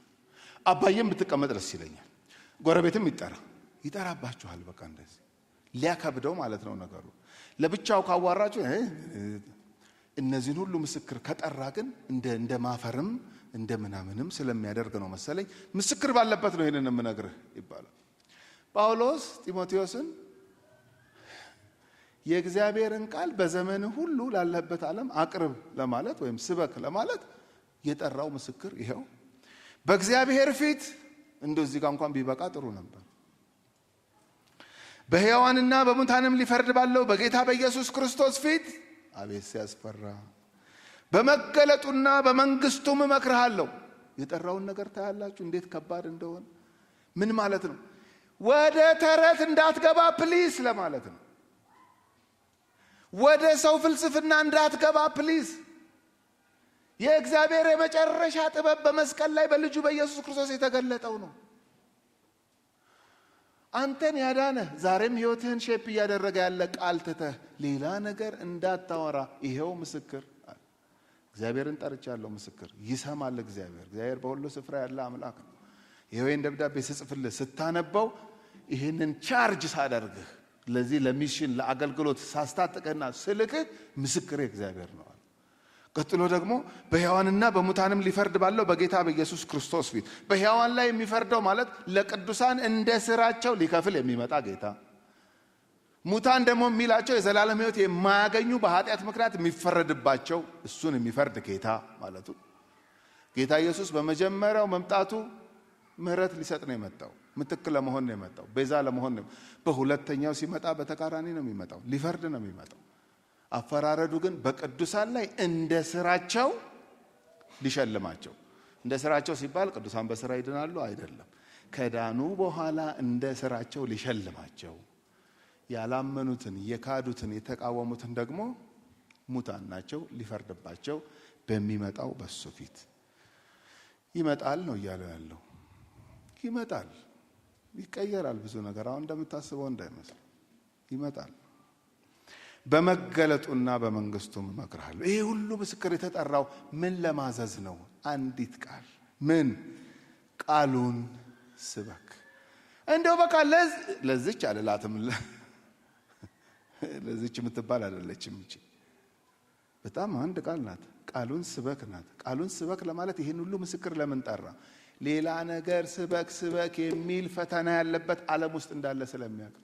አባዬም ብትቀመጥ ደስ ይለኛል፣ ጎረቤትም ይጠራባችኋል። በቃ እንደዚህ ሊያከብደው ማለት ነው ነገሩ። ለብቻው ካዋራችሁ እነዚህን ሁሉ ምስክር ከጠራ ግን እንደ ማፈርም እንደ ምናምንም ስለሚያደርግ ነው መሰለኝ ምስክር ባለበት ነው ይሄንን የምነግርህ ይባላል። ጳውሎስ ጢሞቴዎስን የእግዚአብሔርን ቃል በዘመን ሁሉ ላለበት ዓለም አቅርብ ለማለት ወይም ስበክ ለማለት የጠራው ምስክር ይሄው በእግዚአብሔር ፊት እንደዚህ ጋር እንኳን ቢበቃ ጥሩ ነበር። በሕያዋንና በሙታንም ሊፈርድ ባለው በጌታ በኢየሱስ ክርስቶስ ፊት አቤት ሲያስፈራ፣ በመገለጡና በመንግስቱም እመክርሃለሁ። የጠራውን ነገር ታያላችሁ እንዴት ከባድ እንደሆነ። ምን ማለት ነው? ወደ ተረት እንዳትገባ ፕሊስ ለማለት ነው። ወደ ሰው ፍልስፍና እንዳትገባ ፕሊስ። የእግዚአብሔር የመጨረሻ ጥበብ በመስቀል ላይ በልጁ በኢየሱስ ክርስቶስ የተገለጠው ነው። አንተን ያዳነ ዛሬም ህይወትህን ሼፕ እያደረገ ያለ ቃል ትተህ ሌላ ነገር እንዳታወራ ይሄው ምስክር። እግዚአብሔርን ጠርቻለሁ ምስክር ይሰማል። እግዚአብሔር በሁሉ ስፍራ ያለ አምላክ ነው። ይሄን ደብዳቤ ስጽፍልህ ስታነበው ይሄንን ቻርጅ ሳደርግህ ለዚህ ለሚሽን ለአገልግሎት ሳስታጥቀና ስልክህ ምስክር እግዚአብሔር ነው። ቀጥሎ ደግሞ በሕያዋንና በሙታንም ሊፈርድ ባለው በጌታ በኢየሱስ ክርስቶስ ፊት። በሕያዋን ላይ የሚፈርደው ማለት ለቅዱሳን እንደ ስራቸው ሊከፍል የሚመጣ ጌታ፣ ሙታን ደግሞ የሚላቸው የዘላለም ሕይወት የማያገኙ በኃጢአት ምክንያት የሚፈረድባቸው እሱን የሚፈርድ ጌታ ማለቱ። ጌታ ኢየሱስ በመጀመሪያው መምጣቱ ምህረት ሊሰጥ ነው የመጣው፣ ምትክ ለመሆን ነው የመጣው፣ ቤዛ ለመሆን ነው። በሁለተኛው ሲመጣ በተቃራኒ ነው የሚመጣው፣ ሊፈርድ ነው የሚመጣው። አፈራረዱ ግን በቅዱሳን ላይ እንደ ስራቸው ሊሸልማቸው። እንደ ስራቸው ሲባል ቅዱሳን በስራ ይድናሉ አይደለም። ከዳኑ በኋላ እንደ ስራቸው ሊሸልማቸው፣ ያላመኑትን የካዱትን የተቃወሙትን ደግሞ ሙታን ናቸው ሊፈርድባቸው በሚመጣው በሱ ፊት ይመጣል ነው እያለ ያለው። ይመጣል፣ ይቀየራል ብዙ ነገር። አሁን እንደምታስበው እንዳይመስል ይመጣል። በመገለጡና በመንግስቱም እመክርሃለሁ። ይሄ ሁሉ ምስክር የተጠራው ምን ለማዘዝ ነው? አንዲት ቃል። ምን? ቃሉን ስበክ። እንደው በቃ ለዚች አልላትም፣ ለዚች የምትባል አይደለችም እንጂ በጣም አንድ ቃል ናት። ቃሉን ስበክ ናት። ቃሉን ስበክ ለማለት ይሄን ሁሉ ምስክር ለምን ጠራ? ሌላ ነገር ስበክ የሚል ፈተና ያለበት ዓለም ውስጥ እንዳለ ስለሚያውቅ።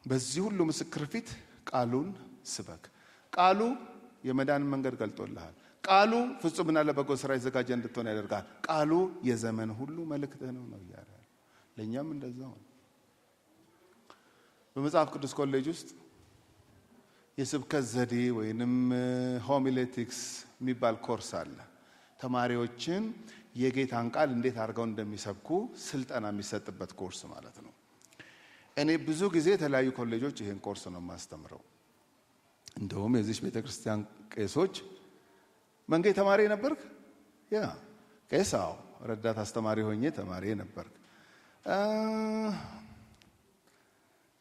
በዚህ ሁሉ ምስክር ፊት ቃሉን ስበክ። ቃሉ የመዳን መንገድ ገልጦልሃል። ቃሉ ፍጹምና ለበጎ ስራ የተዘጋጀ እንድትሆን ያደርጋል። ቃሉ የዘመን ሁሉ መልእክትህ ነው ያለ። ለኛም እንደዛው ነው። በመጽሐፍ ቅዱስ ኮሌጅ ውስጥ የስብከት ዘዴ ወይንም ሆሚሌቲክስ የሚባል ኮርስ አለ። ተማሪዎችን የጌታን ቃል እንዴት አድርገው እንደሚሰብኩ ስልጠና የሚሰጥበት ኮርስ ማለት ነው። እኔ ብዙ ጊዜ የተለያዩ ኮሌጆች ይሄን ኮርስ ነው የማስተምረው። እንደውም የዚህ ቤተክርስቲያን ቄሶች መንገ ተማሪ ነበርክ? ያ ቄሳው ረዳት አስተማሪ ሆኜ ተማሪ ነበርክ።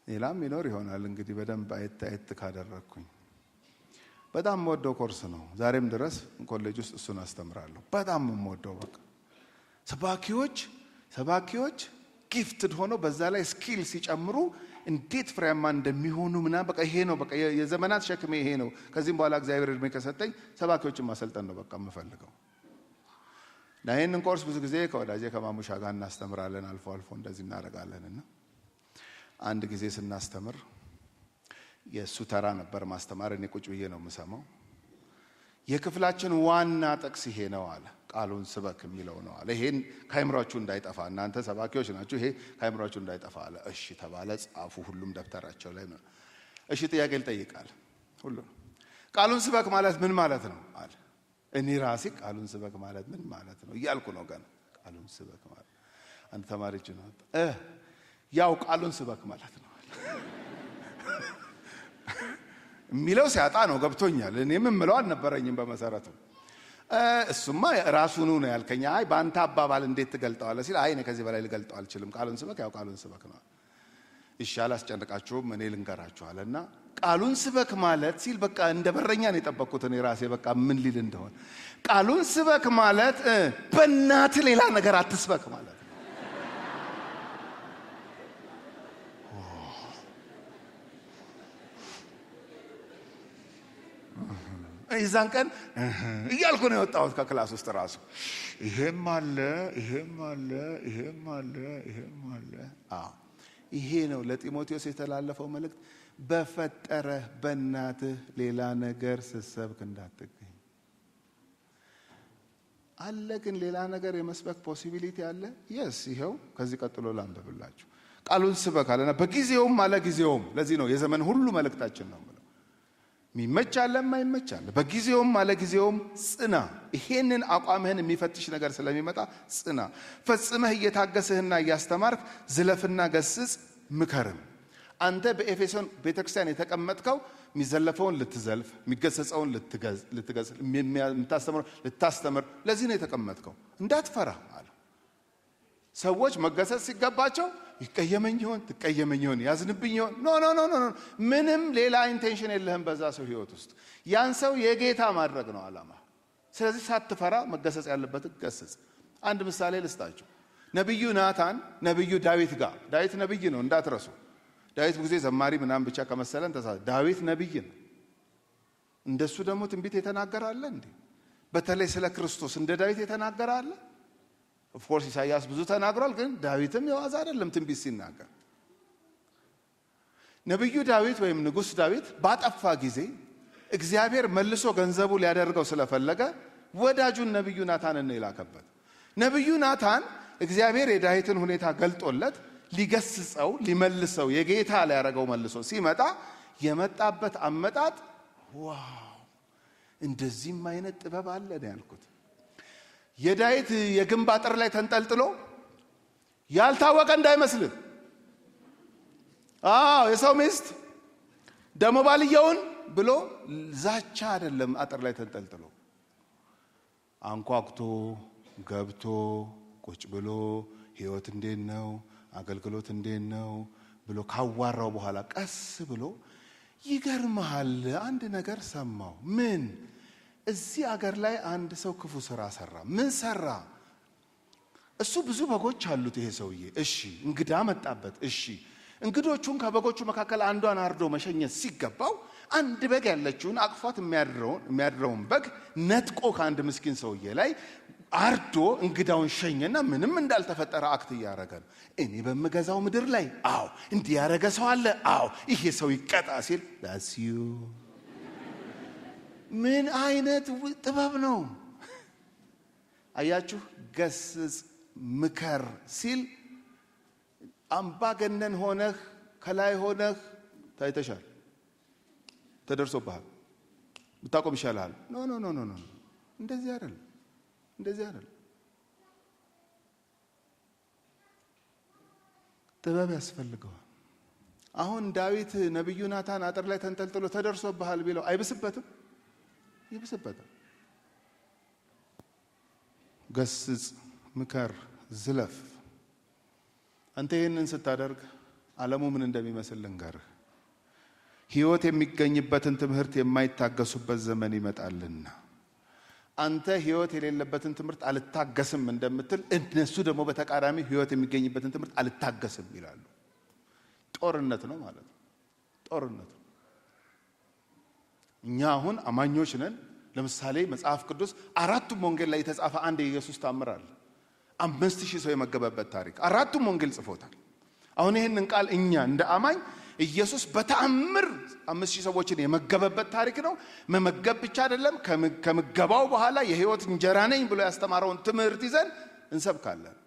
ሌላም ይኖር ይሆናል እንግዲህ በደንብ አይት ካደረኩኝ። በጣም የምወደው ኮርስ ነው። ዛሬም ድረስ ኮሌጅ ውስጥ እሱን አስተምራለሁ። በጣም የምወደው በቃ ሰባኪዎች ጊፍትድ ሆኖ በዛ ላይ ስኪል ሲጨምሩ እንዴት ፍሬያማ እንደሚሆኑ ምናምን በቃ ይሄ ነው በቃ የዘመናት ሸክሜ ይሄ ነው። ከዚህም በኋላ እግዚአብሔር እድሜ ከሰጠኝ ሰባኪዎችን ማሰልጠን ነው በቃ የምፈልገው። ይህንን ኮርስ ብዙ ጊዜ ከወዳጄ ከማሙሻ ጋር እናስተምራለን። አልፎ አልፎ እንደዚህ እናደርጋለንና አንድ ጊዜ ስናስተምር የእሱ ተራ ነበር ማስተማር። እኔ ቁጭ ብዬ ነው የምሰማው። የክፍላችን ዋና ጥቅስ ይሄ ነው አለ። ቃሉን ስበክ የሚለው ነው አለ። ይሄን ከአይምሯችሁ እንዳይጠፋ እናንተ ሰባኪዎች ናችሁ፣ ይሄ ከአይምሯችሁ እንዳይጠፋ አለ። እሺ ተባለ። ጻፉ ሁሉም ደብተራቸው ላይ ነው። እሺ ጥያቄ ልጠይቃል ሁሉ ቃሉን ስበክ ማለት ምን ማለት ነው አለ። እኔ ራሴ ቃሉን ስበክ ማለት ምን ማለት ነው እያልኩ ነው ገና። ቃሉን ስበክ ማለት አንተ ተማሪች ነው ያው ቃሉን ስበክ ማለት ነው የሚለው ሲያጣ ነው ገብቶኛል። እኔም ምለው አልነበረኝም በመሰረቱ። እሱማ ራሱኑ ነው ያልከኝ። አይ ባንተ አባባል እንዴት ትገልጠዋለህ ሲል አይ እኔ ከዚህ በላይ ልገልጠው አልችልም። ቃሉን ስበክ ያው ቃሉን ስበክ ነው። ይሻላል አስጨንቃችሁም እኔ ልንገራችኋለና ቃሉን ስበክ ማለት ሲል በቃ እንደ በረኛ ነው የጠበቅኩት እኔ ራሴ በቃ ምን ሊል እንደሆነ። ቃሉን ስበክ ማለት በእናት ሌላ ነገር አትስበክ ማለት ነው። ይዛን ቀን እያልኩ ነው የወጣሁት ከክላስ ውስጥ ራሱ ይሄም አለ ይሄም አለ ይሄም አለ ይሄም አለ። ይሄ ነው ለጢሞቴዎስ የተላለፈው መልእክት። በፈጠረህ በእናትህ ሌላ ነገር ስትሰብክ እንዳትገኝ አለ። ግን ሌላ ነገር የመስበክ ፖሲቢሊቲ አለ። የስ ይሄው ከዚህ ቀጥሎ ላንብብላችሁ። ቃሉን ስበክ አለና በጊዜውም አለ ጊዜውም። ለዚህ ነው የዘመን ሁሉ መልእክታችን ነው። ሚመቻለ ማይመቻለ በጊዜውም አለ ጊዜውም ጽና። ይሄንን አቋምህን የሚፈትሽ ነገር ስለሚመጣ ጽና። ፈጽመህ እየታገስህና እያስተማርክ ዝለፍና ገስጽ ምከርም። አንተ በኤፌሶን ቤተክርስቲያን የተቀመጥከው የሚዘለፈውን ልትዘልፍ፣ የሚገሰጸውን ልትገስጽ፣ የምታስተምረው ልታስተምር። ለዚህ ነው የተቀመጥከው። እንዳትፈራ አለ። ሰዎች መገሰጽ ሲገባቸው ይቀየመኝ ይሆን ትቀየመኝ ይሆን ያዝንብኝ ይሆን ኖ ኖ ኖ ኖ ምንም ሌላ ኢንቴንሽን የለህም በዛ ሰው ህይወት ውስጥ። ያን ሰው የጌታ ማድረግ ነው ዓላማ። ስለዚህ ሳትፈራ መገሰጽ ያለበት ገስጽ። አንድ ምሳሌ ልስጣችሁ። ነብዩ ናታን ነብዩ ዳዊት ጋር ዳዊት ነብይ ነው እንዳትረሱ። ዳዊት ብዙ ጊዜ ዘማሪ ምናምን ብቻ ከመሰለን ዳዊት ነብይ ነው። እንደሱ ደግሞ ትንቢት የተናገረ አለ እንዴ? በተለይ ስለ ክርስቶስ እንደ ዳዊት የተናገረ አለ? ኦፍ ኮርስ ኢሳይያስ ብዙ ተናግሯል፣ ግን ዳዊትም የዋዛ አይደለም ትንቢት ሲናገር። ነብዩ ዳዊት ወይም ንጉስ ዳዊት ባጠፋ ጊዜ እግዚአብሔር መልሶ ገንዘቡ ሊያደርገው ስለፈለገ ወዳጁን ነብዩ ናታንን ነው የላከበት። ነብዩ ናታን እግዚአብሔር የዳዊትን ሁኔታ ገልጦለት ሊገስጸው ሊመልሰው የጌታ ሊያደርገው መልሶ ሲመጣ የመጣበት አመጣጥ ዋው እንደዚህም አይነት ጥበብ አለ ነው ያልኩት። የዳዊት የግንብ አጥር ላይ ተንጠልጥሎ ያልታወቀ እንዳይመስል የሰው ሚስት ደሞ ባልየውን ብሎ ዛቻ አይደለም። አጥር ላይ ተንጠልጥሎ አንኳኩቶ ገብቶ ቁጭ ብሎ ህይወት እንዴት ነው አገልግሎት እንዴት ነው ብሎ ካዋራው በኋላ ቀስ ብሎ ይገርምሃል አንድ ነገር ሰማው። ምን? እዚህ አገር ላይ አንድ ሰው ክፉ ስራ ሰራ። ምን ሰራ? እሱ ብዙ በጎች አሉት ይሄ ሰውዬ። እሺ እንግዳ መጣበት። እሺ እንግዶቹን ከበጎቹ መካከል አንዷን አርዶ መሸኘት ሲገባው አንድ በግ ያለችውን አቅፏት የሚያድረውን በግ ነጥቆ ከአንድ ምስኪን ሰውዬ ላይ አርዶ እንግዳውን ሸኘና ምንም እንዳልተፈጠረ አክት ያረገ ነው። እኔ በመገዛው ምድር ላይ እንዲህ ያረገ ሰው አለ። ይሄ ሰው ይቀጣ ሲል ላሲዩ ምን አይነት ጥበብ ነው! አያችሁ፣ ገስጽ ምከር ሲል አምባገነን ሆነህ ከላይ ሆነህ ታይተሻል፣ ተደርሶብሃል፣ ብታቆም ይሻላል። ኖ ኖ ኖ ኖ እንደዚህ አይደለም፣ እንደዚህ አይደለም። ጥበብ ያስፈልገዋል። አሁን ዳዊት ነብዩ ናታን አጥር ላይ ተንጠልጥሎ ተደርሶብሃል ቢለው አይብስበትም? ይብስበታል። ገስጽ፣ ምከር፣ ዝለፍ። አንተ ይህንን ስታደርግ ዓለሙ ምን እንደሚመስል ልንገርህ። ህይወት የሚገኝበትን ትምህርት የማይታገሱበት ዘመን ይመጣልና አንተ ህይወት የሌለበትን ትምህርት አልታገስም እንደምትል እነሱ ደግሞ በተቃራኒ ህይወት የሚገኝበትን ትምህርት አልታገስም ይላሉ። ጦርነት ነው ማለት ነው። ጦርነት ነው። እኛ አሁን አማኞች ነን። ለምሳሌ መጽሐፍ ቅዱስ አራቱም ወንጌል ላይ የተጻፈ አንድ የኢየሱስ ታምር አለ። 5000 ሰው የመገበበት ታሪክ አራቱም ወንጌል ጽፎታል። አሁን ይሄንን ቃል እኛ እንደ አማኝ ኢየሱስ በተአምር 5000 ሰዎችን የመገበበት ታሪክ ነው። መመገብ ብቻ አይደለም፣ ከምገባው በኋላ የህይወት እንጀራ ነኝ ብሎ ያስተማረውን ትምህርት ይዘን እንሰብካለን።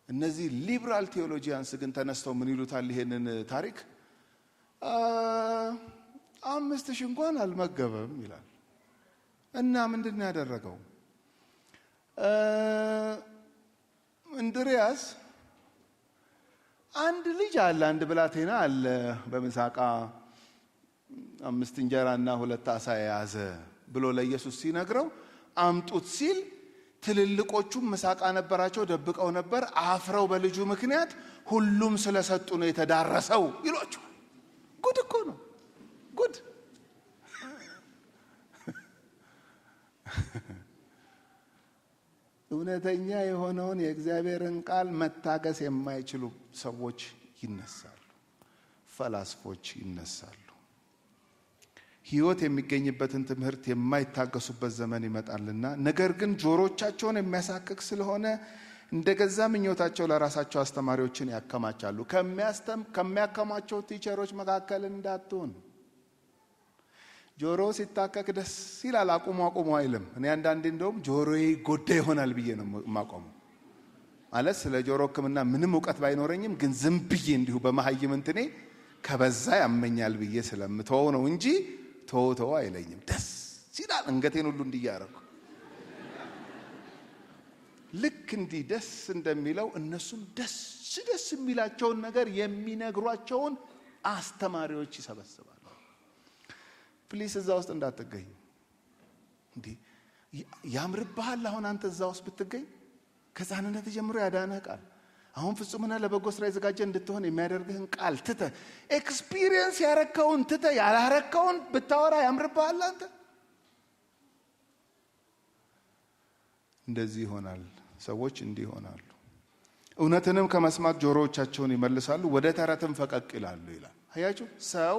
እነዚህ ሊበራል ቴዎሎጂያንስ ግን ተነስተው ምን ይሉታል? ይሄንን ታሪክ 5,000 እንኳን አልመገበም ይላል። እና ምንድነው ያደረገው? እንድሪያስ አንድ ልጅ አለ፣ አንድ ብላቴና አለ በምሳቃ 5 እንጀራና 2 ዓሣ የያዘ ብሎ ለኢየሱስ ሲነግረው አምጡት ሲል ትልልቆቹም ምሳቃ ነበራቸው፣ ደብቀው ነበር። አፍረው በልጁ ምክንያት ሁሉም ስለሰጡ ነው የተዳረሰው ይሏቸው። ጉድ እኮ ነው ጉድ። እውነተኛ የሆነውን የእግዚአብሔርን ቃል መታገስ የማይችሉ ሰዎች ይነሳሉ፣ ፈላስፎች ይነሳሉ። ሕይወት የሚገኝበትን ትምህርት የማይታገሱበት ዘመን ይመጣልና ነገር ግን ጆሮቻቸውን የሚያሳክክ ስለሆነ እንደገዛ ምኞታቸው ለራሳቸው አስተማሪዎችን ያከማቻሉ። ከሚያከማቸው ቲቸሮች መካከል እንዳትሆን። ጆሮ ሲታከክ ደስ ይላል፣ አቁሙ አይልም። እኔ አንዳንዴ እንደውም ጆሮዬ ጎዳ ይሆናል ብዬ ነው የማቆመው። ማለት ስለ ጆሮ ሕክምና ምንም ዕውቀት ባይኖረኝም ግን ዝም ብዬ እንዲሁ በመሀይም እንትኔ ከበዛ ያመኛል ብዬ ስለምተወው ነው እንጂ ተው አይለኝም። ደስ ይላል፣ አንገቴን ሁሉ እንዲያረኩ ልክ እንዲህ ደስ እንደሚለው እነሱም ደስ የሚላቸውን ነገር የሚነግሯቸውን አስተማሪዎች ይሰበስባሉ። ፕሊስ እዛ ውስጥ እንዳትገኝ። እንዴ ያምርብሃል አሁን አንተ እዛ ውስጥ ብትገኝ? ከሕፃንነት ጀምሮ ያዳነህ ቃል አሁን ፍጹምና ለበጎ ስራ የተዘጋጀ እንድትሆን የሚያደርግህን ቃል ትተህ ኤክስፒሪየንስ ያረከውን ትተህ ያላረከውን ብታወራ ያምርብሃል አንተ? እንደዚህ ይሆናል። ሰዎች እንዲህ ይሆናሉ። እውነትንም ከመስማት ጆሮዎቻቸውን ይመልሳሉ፣ ወደ ተረትም ፈቀቅ ይላሉ ይላል። አያችሁ፣ ሰው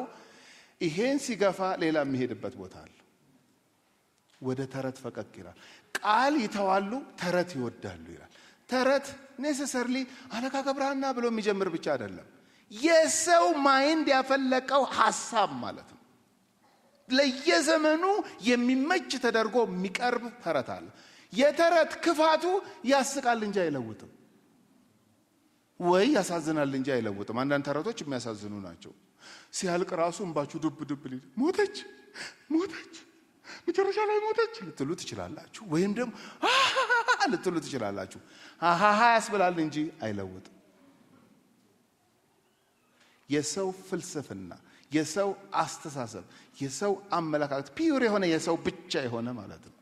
ይሄን ሲገፋ ሌላ የሚሄድበት ቦታ አለ። ወደ ተረት ፈቀቅ ይላል። ቃል ይተዋሉ፣ ተረት ይወዳሉ ይላል። ተረት ኔሰሰርሊ አለቃ ገብረሃና ብሎ የሚጀምር ብቻ አይደለም። የሰው ማይንድ ያፈለቀው ሐሳብ ማለት ነው። ለየዘመኑ የሚመች ተደርጎ የሚቀርብ ተረት አለ። የተረት ክፋቱ ያስቃል እንጂ አይለውጥም፣ ወይ ያሳዝናል እንጂ አይለውጥም። አንዳንድ ተረቶች የሚያሳዝኑ ናቸው። ሲያልቅ ራሱ እንባችሁ ዱብ ሊል ሞተች መጨረሻ ላይ ሞተች ልትሉ ትችላላችሁ፣ ወይም ደግሞ ልትሉ ትችላላችሁ። ያስብላል እንጂ አይለውጥም። የሰው ፍልስፍና፣ የሰው አስተሳሰብ፣ የሰው አመለካከት ፒዩር የሆነ የሰው ብቻ የሆነ ማለት ነው።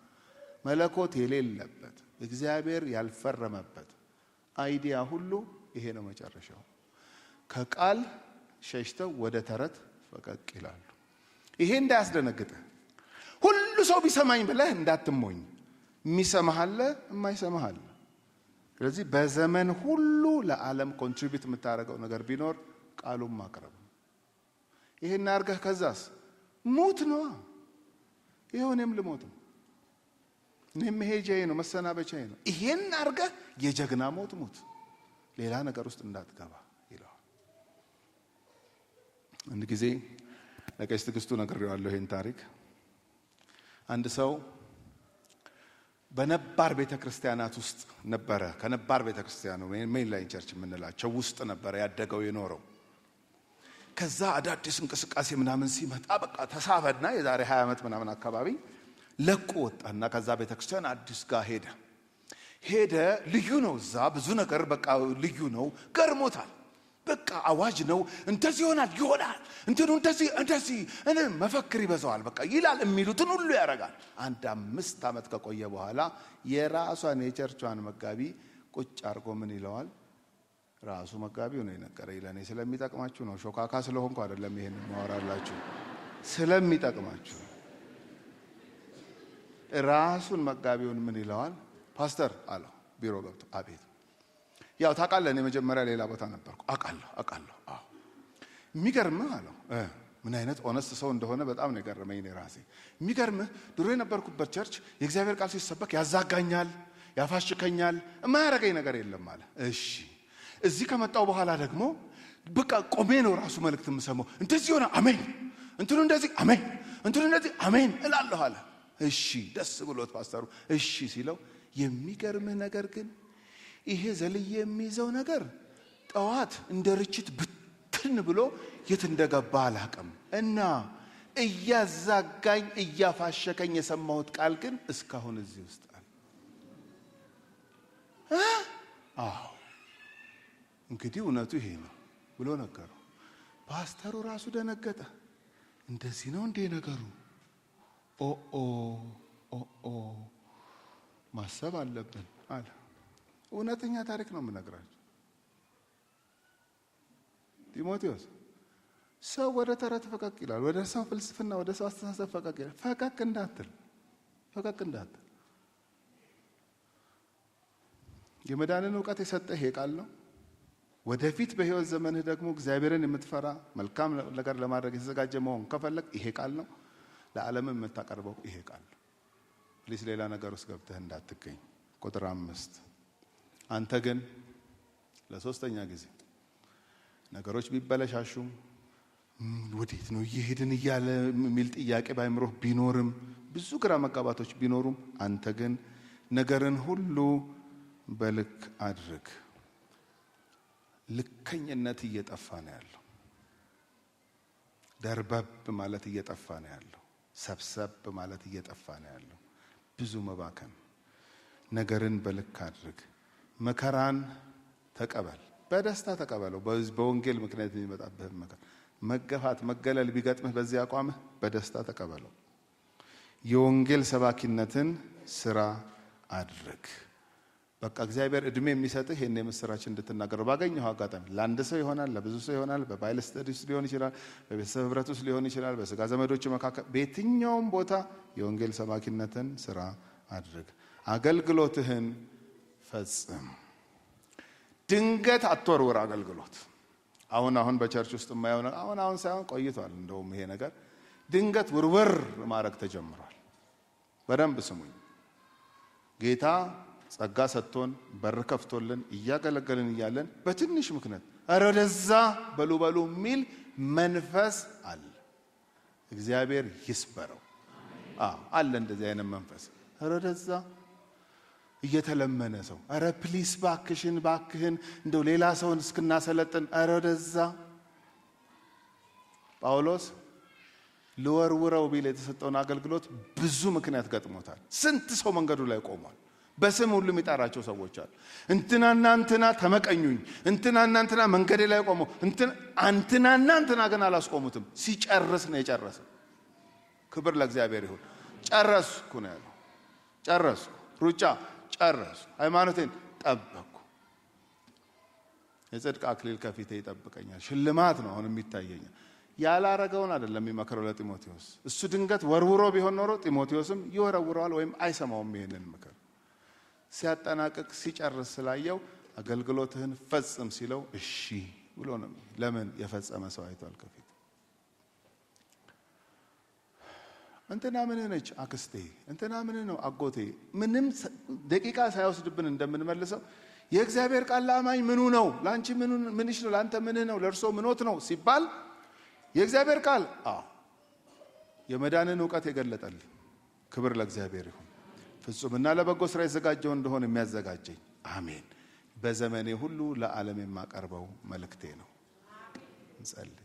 መለኮት የሌለበት እግዚአብሔር ያልፈረመበት አይዲያ ሁሉ ይሄ ነው መጨረሻው። ከቃል ሸሽተው ወደ ተረት ፈቀቅ ይላሉ። ይሄ እንዳያስደነግጥህ። ሁሉ ሰው ቢሰማኝ ብለህ እንዳትሞኝ። የሚሰማህ አለ፣ የማይሰማህ አለ። ስለዚህ በዘመን ሁሉ ለዓለም ኮንትሪቢዩት የምታደርገው ነገር ቢኖር ቃሉን ማቅረብ። ይሄን አድርገህ ከዛስ ሙት ነው። ይሄው እኔም ልሞት ነው፣ እኔም መሄጃዬ ነው፣ መሰናበቻዬ ነው። ይሄን አድርገህ የጀግና ሞት ሙት፣ ሌላ ነገር ውስጥ እንዳትገባ ይለዋል። አንድ ጊዜ ለቄስ ትዕግስቱ ነግሬዋለሁ ይሄን ታሪክ። አንድ ሰው በነባር ቤተክርስቲያናት ውስጥ ነበረ። ከነባር ቤተክርስቲያኑ ሜን ላይን ቸርች የምንላቸው ውስጥ ነበረ ያደገው የኖረው። ከዛ አዳዲስ እንቅስቃሴ ምናምን ሲመጣ በቃ ተሳበና የዛሬ 20 ዓመት ምናምን አካባቢ ለቆ ወጣና ከዛ ቤተክርስቲያን አዲስ ጋር ሄደ። ልዩ ነው፣ እዛ ብዙ ነገር በቃ ልዩ ነው፣ ገርሞታል። በቃ አዋጅ ነው፣ እንደዚህ ይሆናል እንትኑ እንደዚህ መፈክር ይበዛዋል፣ በቃ ይላል፣ የሚሉትን ሁሉ ያደርጋል። 5 ዓመት ከቆየ በኋላ የራሷን የቸርቿን መጋቢ ቁጭ አድርጎ ምን ይለዋል? ራሱ መጋቢው ነው የነገረኝ። ለኔ ስለሚጠቅማችሁ ነው፣ ሾካካ ስለሆንኩ አይደለም ይሄን ማወራላችሁ፣ ስለሚጠቅማችሁ። ራሱን መጋቢውን ምን ይለዋል? ፓስተር አለው ቢሮ ገብቶ። አቤት። ያው ታውቃለህ እኔ መጀመሪያ ሌላ ቦታ ነበርኩ። አውቃለሁ። አዎ የሚገርምህ አለው። ምን አይነት ኦነስት ሰው እንደሆነ በጣም ነው የገረመኝ እኔ ራሴ። የሚገርምህ ድሮ የነበርኩበት ቸርች የእግዚአብሔር ቃል ሲሰበክ ያዛጋኛል፣ ያፋሽከኛል፣ የማያረገኝ ነገር የለም አለ። እሺ እዚህ ከመጣው በኋላ ደግሞ በቃ ቆሜ ነው ራሱ መልእክት የምሰማው። እንደዚህ ሆነ አሜን፣ እንትኑ እንደዚህ አሜን፣ እንትኑ እንደዚህ አሜን እላለሁ አለ። እሺ ደስ ብሎት ፓስተሩ እሺ ሲለው፣ የሚገርምህ ነገር ግን ይሄ ዘልዬ የሚይዘው ነገር ጠዋት እንደ ርችት ብትን ብሎ የት እንደገባ አላውቅም፣ እና እያዛጋኝ እያፋሸከኝ የሰማሁት ቃል ግን እስካሁን እዚህ ውስጥ አለ። እንግዲህ እውነቱ ይሄ ነው ብሎ ነገረው። ፓስተሩ ራሱ ደነገጠ። እንደዚህ ነው እንዴ ነገሩ? ኦ ማሰብ አለብን አለ። እውነተኛ ታሪክ ነው የምነግራችሁ ጢሞቴዎስ። ሰው ወደ ተረት ፈቀቅ ይላል፣ ወደ ሰው ፍልስፍና፣ ወደ ሰው አስተሳሰብ ፈቀቅ ይላል። ፈቀቅ እንዳትል። የመዳንን ዕውቀት የሰጠህ ይሄ ቃል ነው። ወደፊት በህይወት ዘመንህ ደግሞ እግዚአብሔርን የምትፈራ መልካም ነገር ለማድረግ የተዘጋጀ መሆን ከፈለግ ይሄ ቃል ነው። ለዓለም የምታቀርበው ይሄ ቃል ነው። ፕሊስ ሌላ ነገር ውስጥ ገብተህ እንዳትገኝ። ቁጥር 5 አንተ ግን ለሶስተኛ ጊዜ ነገሮች ቢበለሻሹም ወዴት ነው እየሄድን እያለ የሚል ጥያቄ ባይምሮህ ቢኖርም ብዙ ግራ መጋባቶች ቢኖሩም አንተ ግን ነገርን ሁሉ በልክ አድርግ። ልከኝነት እየጠፋ ነው ያለው። ደርበብ ማለት እየጠፋ ነው ያለው። ሰብሰብ ማለት እየጠፋ ነው ያለው። ብዙ መባከን። ነገርን በልክ አድርግ። መከራን ተቀበል፣ በደስታ ተቀበለው። በወንጌል ምክንያት የሚመጣብህ መከራ፣ መገፋት፣ መገለል ቢገጥምህ በዚህ አቋምህ በደስታ ተቀበለው። የወንጌል ሰባኪነትን ስራ አድርግ። በቃ እግዚአብሔር እድሜ የሚሰጥህ የኔ ምስራች እንድትናገር ባገኘው አጋጣሚ ለአንድ ሰው ይሆናል፣ ለብዙ ሰው ይሆናል። በባይብል ስተዲስ ሊሆን ይችላል፣ በቤተሰብ ህብረት ውስጥ ሊሆን ይችላል፣ በስጋ ዘመዶች መካከል፣ በየትኛውም ቦታ የወንጌል ሰባኪነትን ስራ አድርግ። አገልግሎትህን ፈጽም። ድንገት አትወርውር አገልግሎት። አሁን በቸርች ውስጥ የማየው ነገር አሁን ሳይሆን ቆይቷል። እንደውም ይሄ ነገር ድንገት ውርውር ማድረግ ተጀምሯል። በደንብ ስሙኝ። ጌታ ጸጋ ሰጥቶን በር ከፍቶልን እያገለገልን እያለን በትንሽ ምክንያት ኧረ ወደዛ በሉ የሚል መንፈስ አለ። እግዚአብሔር ይስበረው። አለ እንደዚህ አይነት መንፈስ። ኧረ ወደዛ እየተለመነ ሰው ኧረ ፕሊስ ባክህን እንደው ሌላ ሰውን እስክናሰለጥን ኧረ ወደዛ። ጳውሎስ ልወርውረው ቢል የተሰጠውን አገልግሎት ብዙ ምክንያት ገጥሞታል። ስንት ሰው መንገዱ ላይ ቆሟል። በስም ሁሉ የሚጠራቸው ሰዎች አሉ። እንትናና እንትና ተመቀኙኝ፣ እንትናና እንትና መንገዴ ላይ ቆመው፣ እንትናና እንትና ግን አላስቆሙትም። ሲጨርስ ነው የጨረሰው። ክብር ለእግዚአብሔር ይሁን። ጨረስኩ ነው ያለው። ጨረስኩ፣ ሩጫ ጨረስኩ፣ ሃይማኖቴን ጠበቅኩ፣ የጽድቅ አክሊል ከፊቴ ይጠብቀኛል። ሽልማት ነው አሁን የሚታየኛል። ያላረገውን አይደለም የሚመክረው ለጢሞቴዎስ። እሱ ድንገት ወርውሮ ቢሆን ኖሮ ጢሞቴዎስም ይወረውረዋል ወይም አይሰማውም ይሄንን ምክር። ሲያጠናቅቅ ሲጨርስ ስላየው አገልግሎትህን ፈጽም ሲለው እሺ ብሎ ነው። ለምን? የፈጸመ ሰው አይቷል ከፊት። እንትና ምን ነች አክስቴ፣ እንትና ምን ነው አጎቴ፣ ምንም ደቂቃ ሳይወስድብን እንደምንመልሰው የእግዚአብሔር ቃል ለአማኝ ምኑ ነው? ላንቺ ምንሽ ነው? ላንተ ምን ነው? ለእርሶ ምኖት ነው ሲባል የእግዚአብሔር ቃል የመዳንን ዕውቀት የገለጠል። ክብር ለእግዚአብሔር ይሁን። ፍጹምና ለበጎ ስራ የተዘጋጀው እንደሆነ የሚያዘጋጀኝ አሜን። በዘመኔ ሁሉ ለዓለም የማቀርበው መልእክቴ ነው። እንጸልይ።